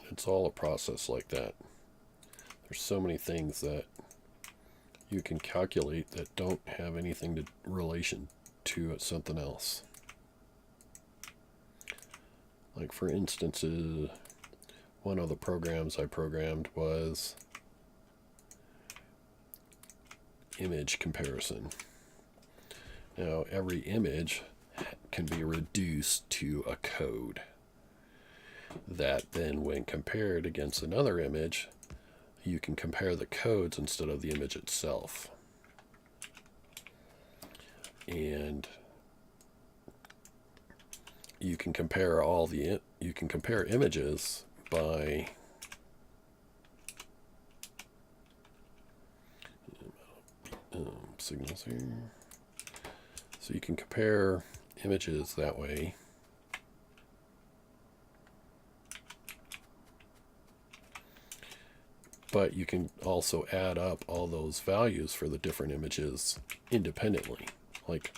It's all a process like that. There's so many things that you can calculate that don't have anything to relation to something else. Like, for instance, one of the programs I programmed was image comparison. Now, every image can be reduced to a code that then, when compared against another image, you can compare the codes instead of the image itself. And you can compare images by signals here. So you can compare images that way. But you can also add up all those values for the different images independently. Like,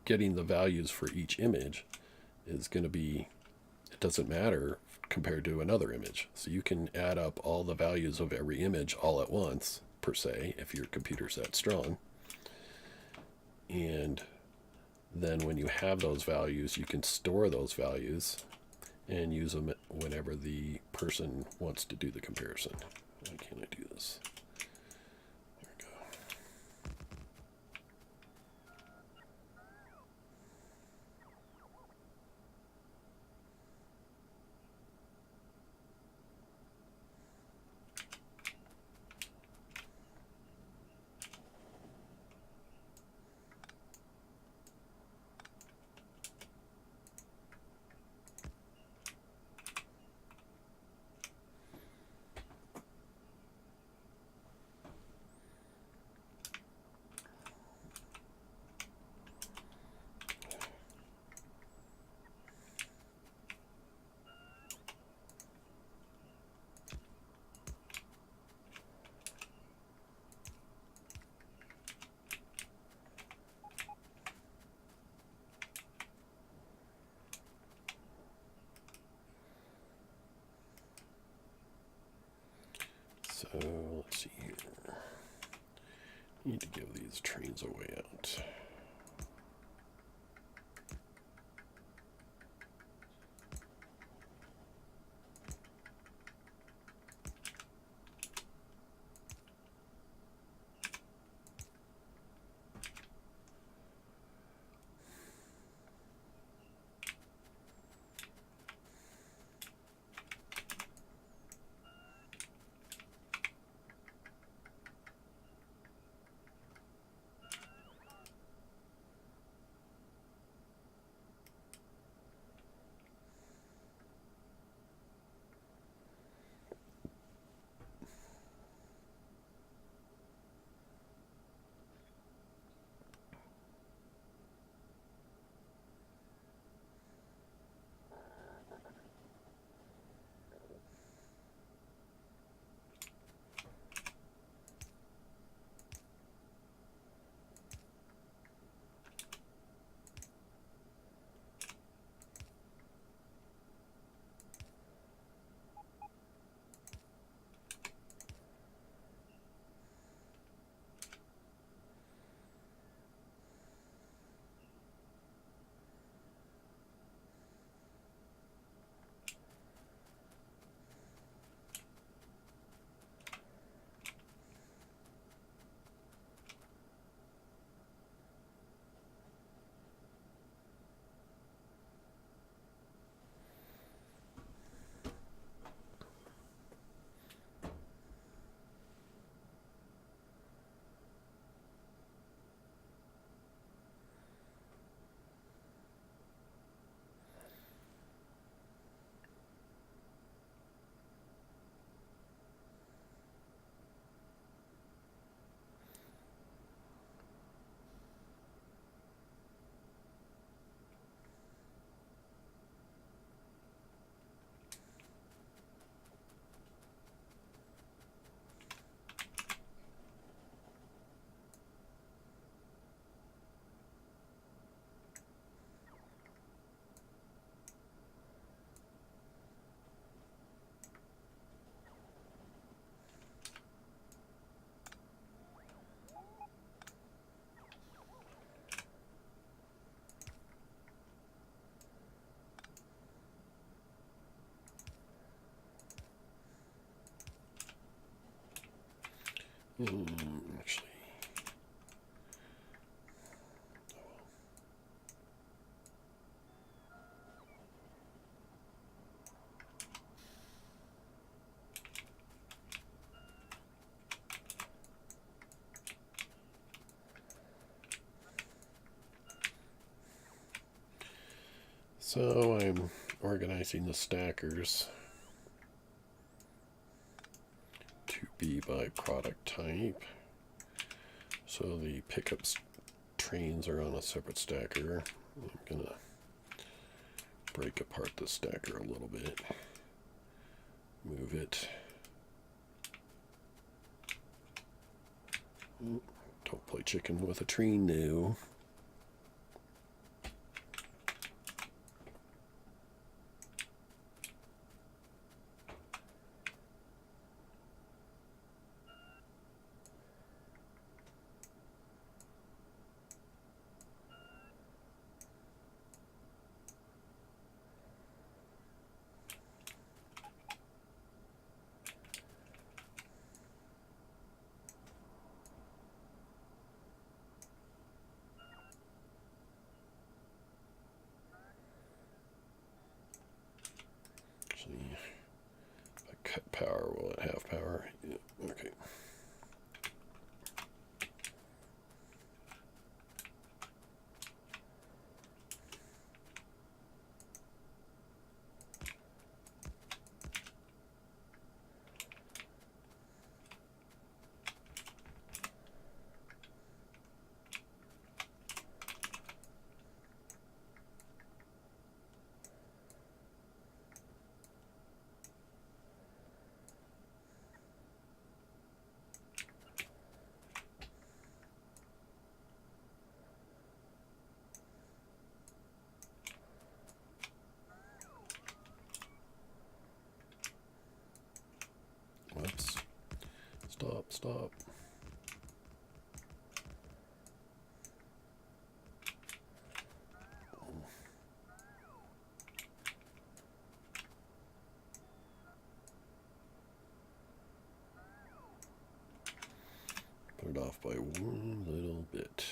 getting the values for each image is going to be, it doesn't matter compared to another image. So you can add up all the values of every image all at once, per se, if your computer's that strong. And then when you have those values, you can store those values and use them whenever the person wants to do the comparison. Why can't I do this? There we go. let's see here. Need to give these trains a way out. Actually, so I'm organizing the stackers to be by product type. So the pickups trains are on a separate stacker. I'm gonna break apart the stacker a little bit, move it. Don't play chicken with a train now. Actually, if I cut power, will it have power? Yeah, okay. stop. Put it off by one little bit.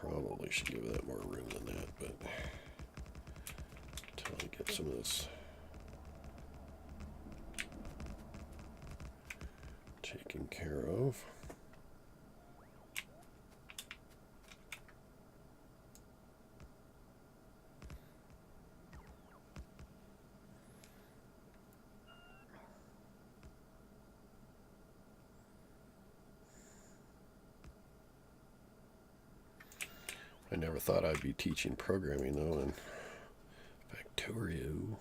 Probably should give that more room than that, but until I get some of this taken care of. I never thought I'd be teaching programming though in Factorio.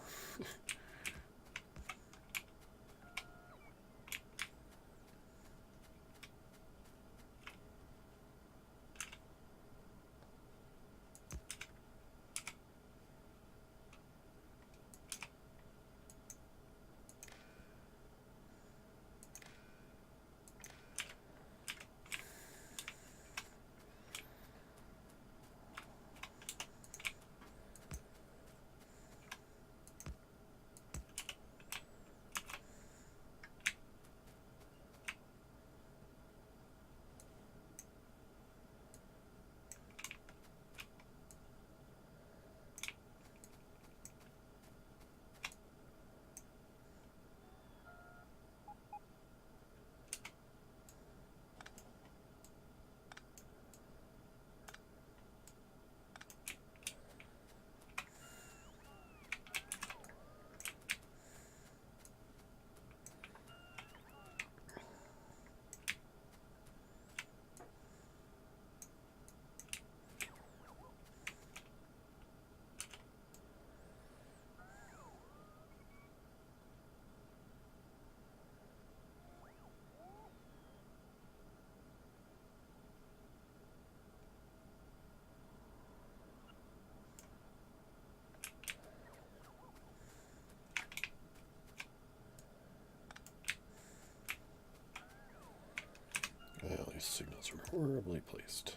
Well, these signals are horribly placed.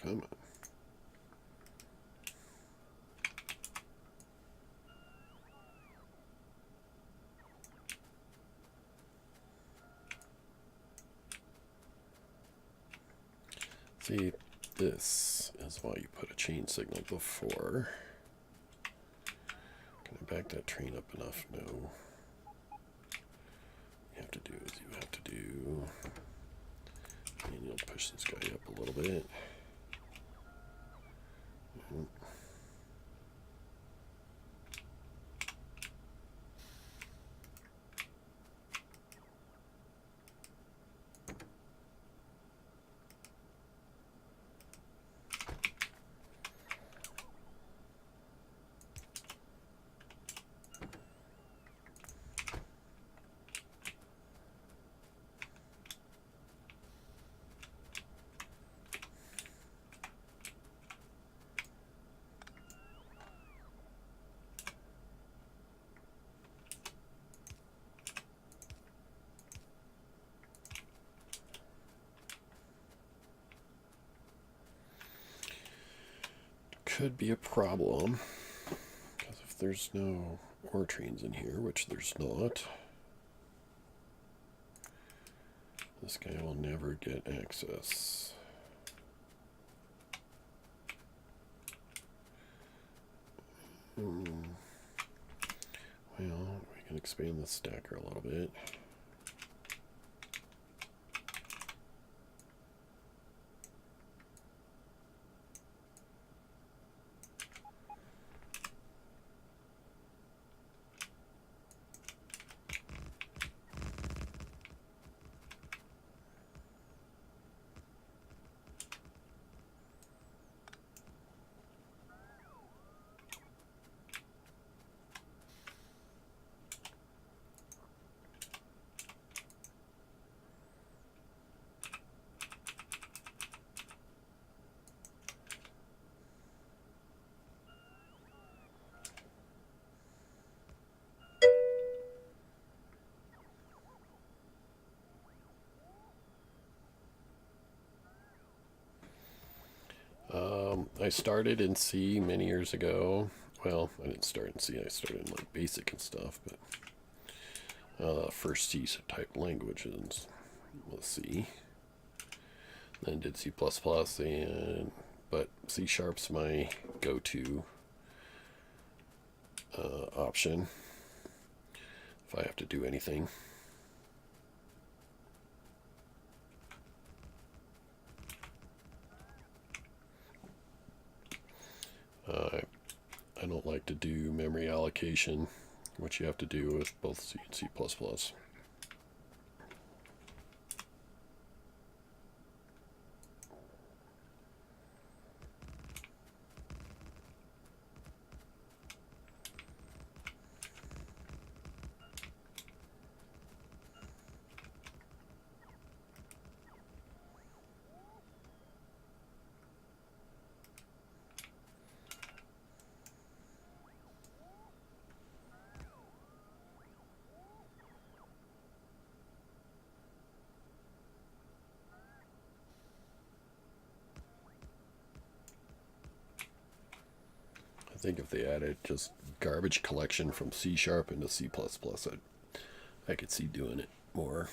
Come on. See, this is why you put a chain signal before. Can I back that train up enough? No. What you have to do is you have to do, and you'll push this guy up a little bit. Could be a problem, because if there's no ore trains in here, which there's not, this guy will never get access. Well, we can expand the stacker a little bit. I started in C many years ago. Well, I didn't start in C. I started in like BASIC and stuff, but first C type languages was C. Then did C++, and but C Sharp's my go-to option if I have to do anything. I don't like to do memory allocation, which you have to do with both C and C++. I think if they added just garbage collection from C Sharp into C++, I could see doing it more.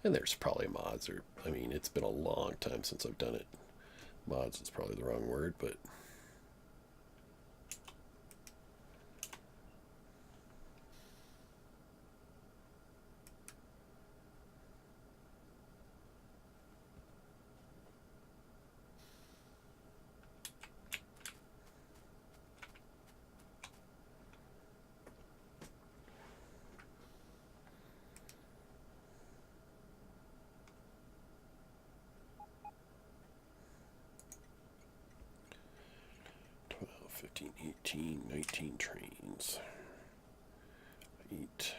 And there's probably mods, or I mean, it's been a long time since I've done it. Mods is probably the wrong word, but twelve, 15, 18, 19 trains. 8.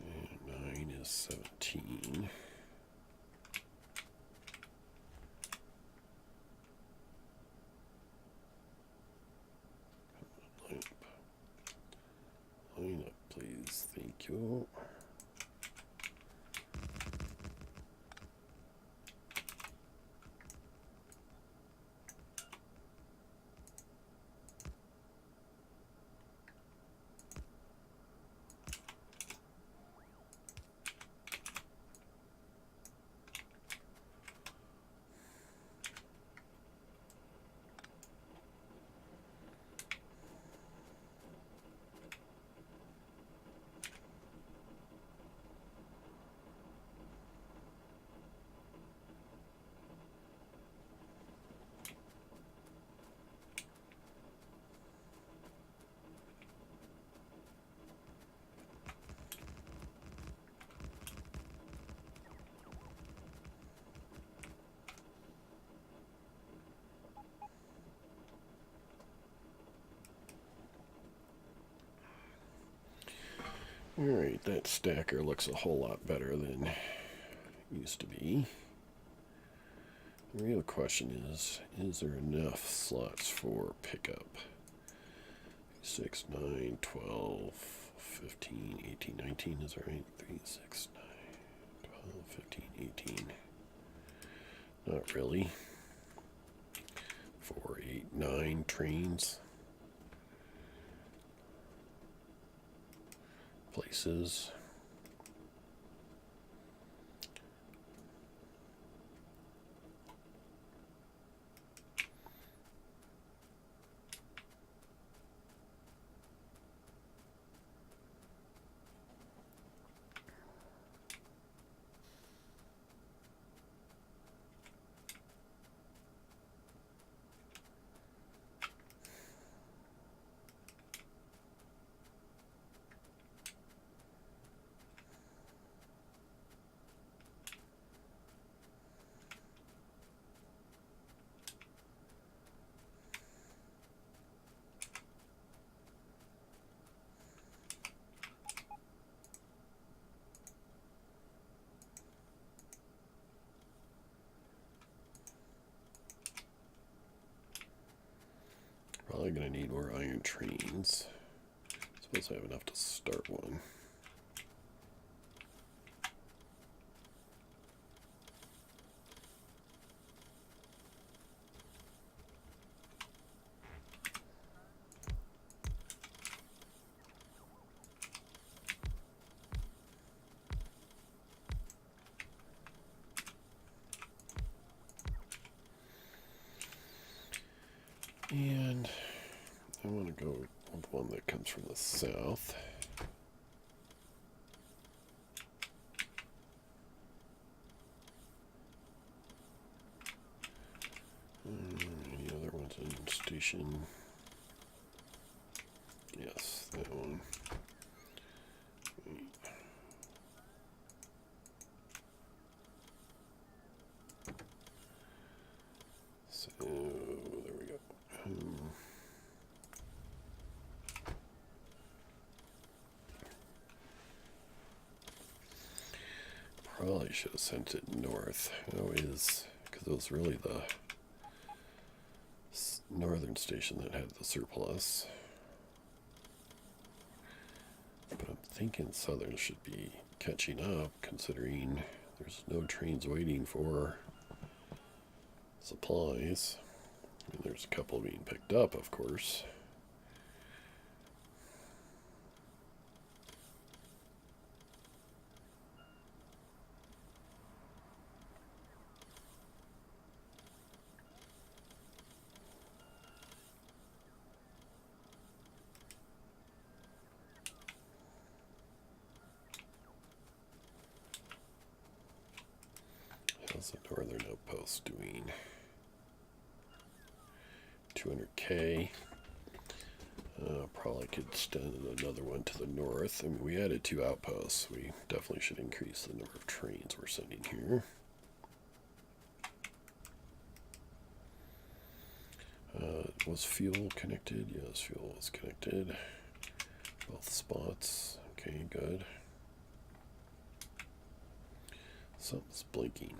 And 9 is 17. Line up, please. Thank you. Alright, that stacker looks a whole lot better than it used to be. The real question is there enough slots for pickup? 6, 9, 12, 15, 18, 19, is that right? 3, 6, 9, 12, 15, 18. Not really. 4, 8, 9 trains. Places. Probably gonna need more iron trains. Suppose I have enough to start one. And I want to go with one that comes from the south. Any other ones in station? Yes, that one. So there we go. Probably should have sent it north. Because it was really the northern station that had the surplus. But I'm thinking southern should be catching up, considering there's no trains waiting for supplies. I mean, there's a couple being picked up, of course. How's the northern outpost doing? 200K. Probably could extend another one to the north. I mean, we added 2 outposts. We definitely should increase the number of trains we're sending here. Was fuel connected? Yes, fuel was connected. Both spots. Okay, good. Something's blinking.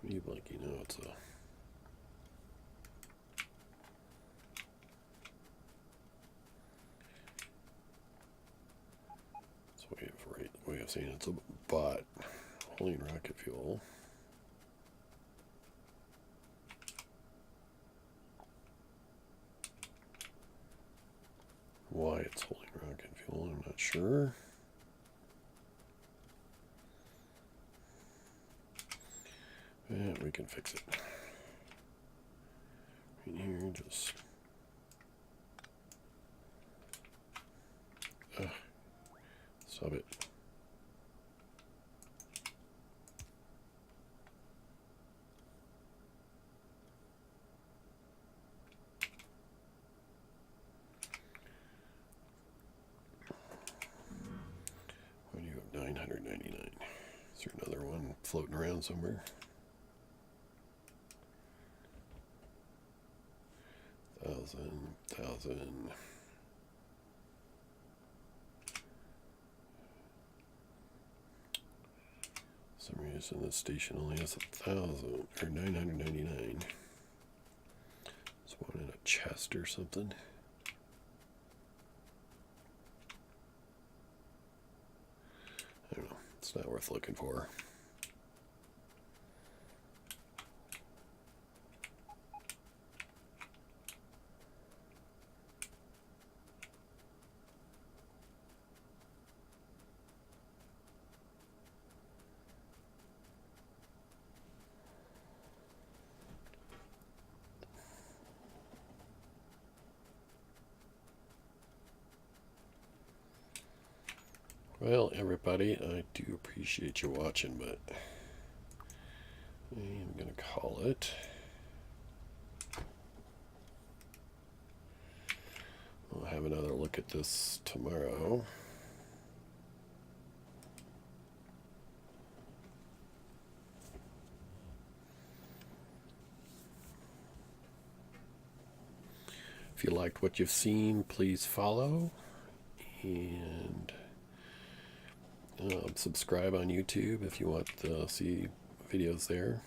What are you blinking? Oh, it's a... way of saying it's a bot holding rocket fuel. Why it's holding rocket fuel, I'm not sure. And we can fix it. In here, just... Stop it. Why do you have 999? Is there another one floating around somewhere? 1,000. For some reason this station only has 1,000 or 999. Is one in a chest or something? I don't know. It's not worth looking for. Well, everybody, I do appreciate you watching, but I'm going to call it. We'll have another look at this tomorrow. If you liked what you've seen, please follow and subscribe on YouTube if you want to see videos there.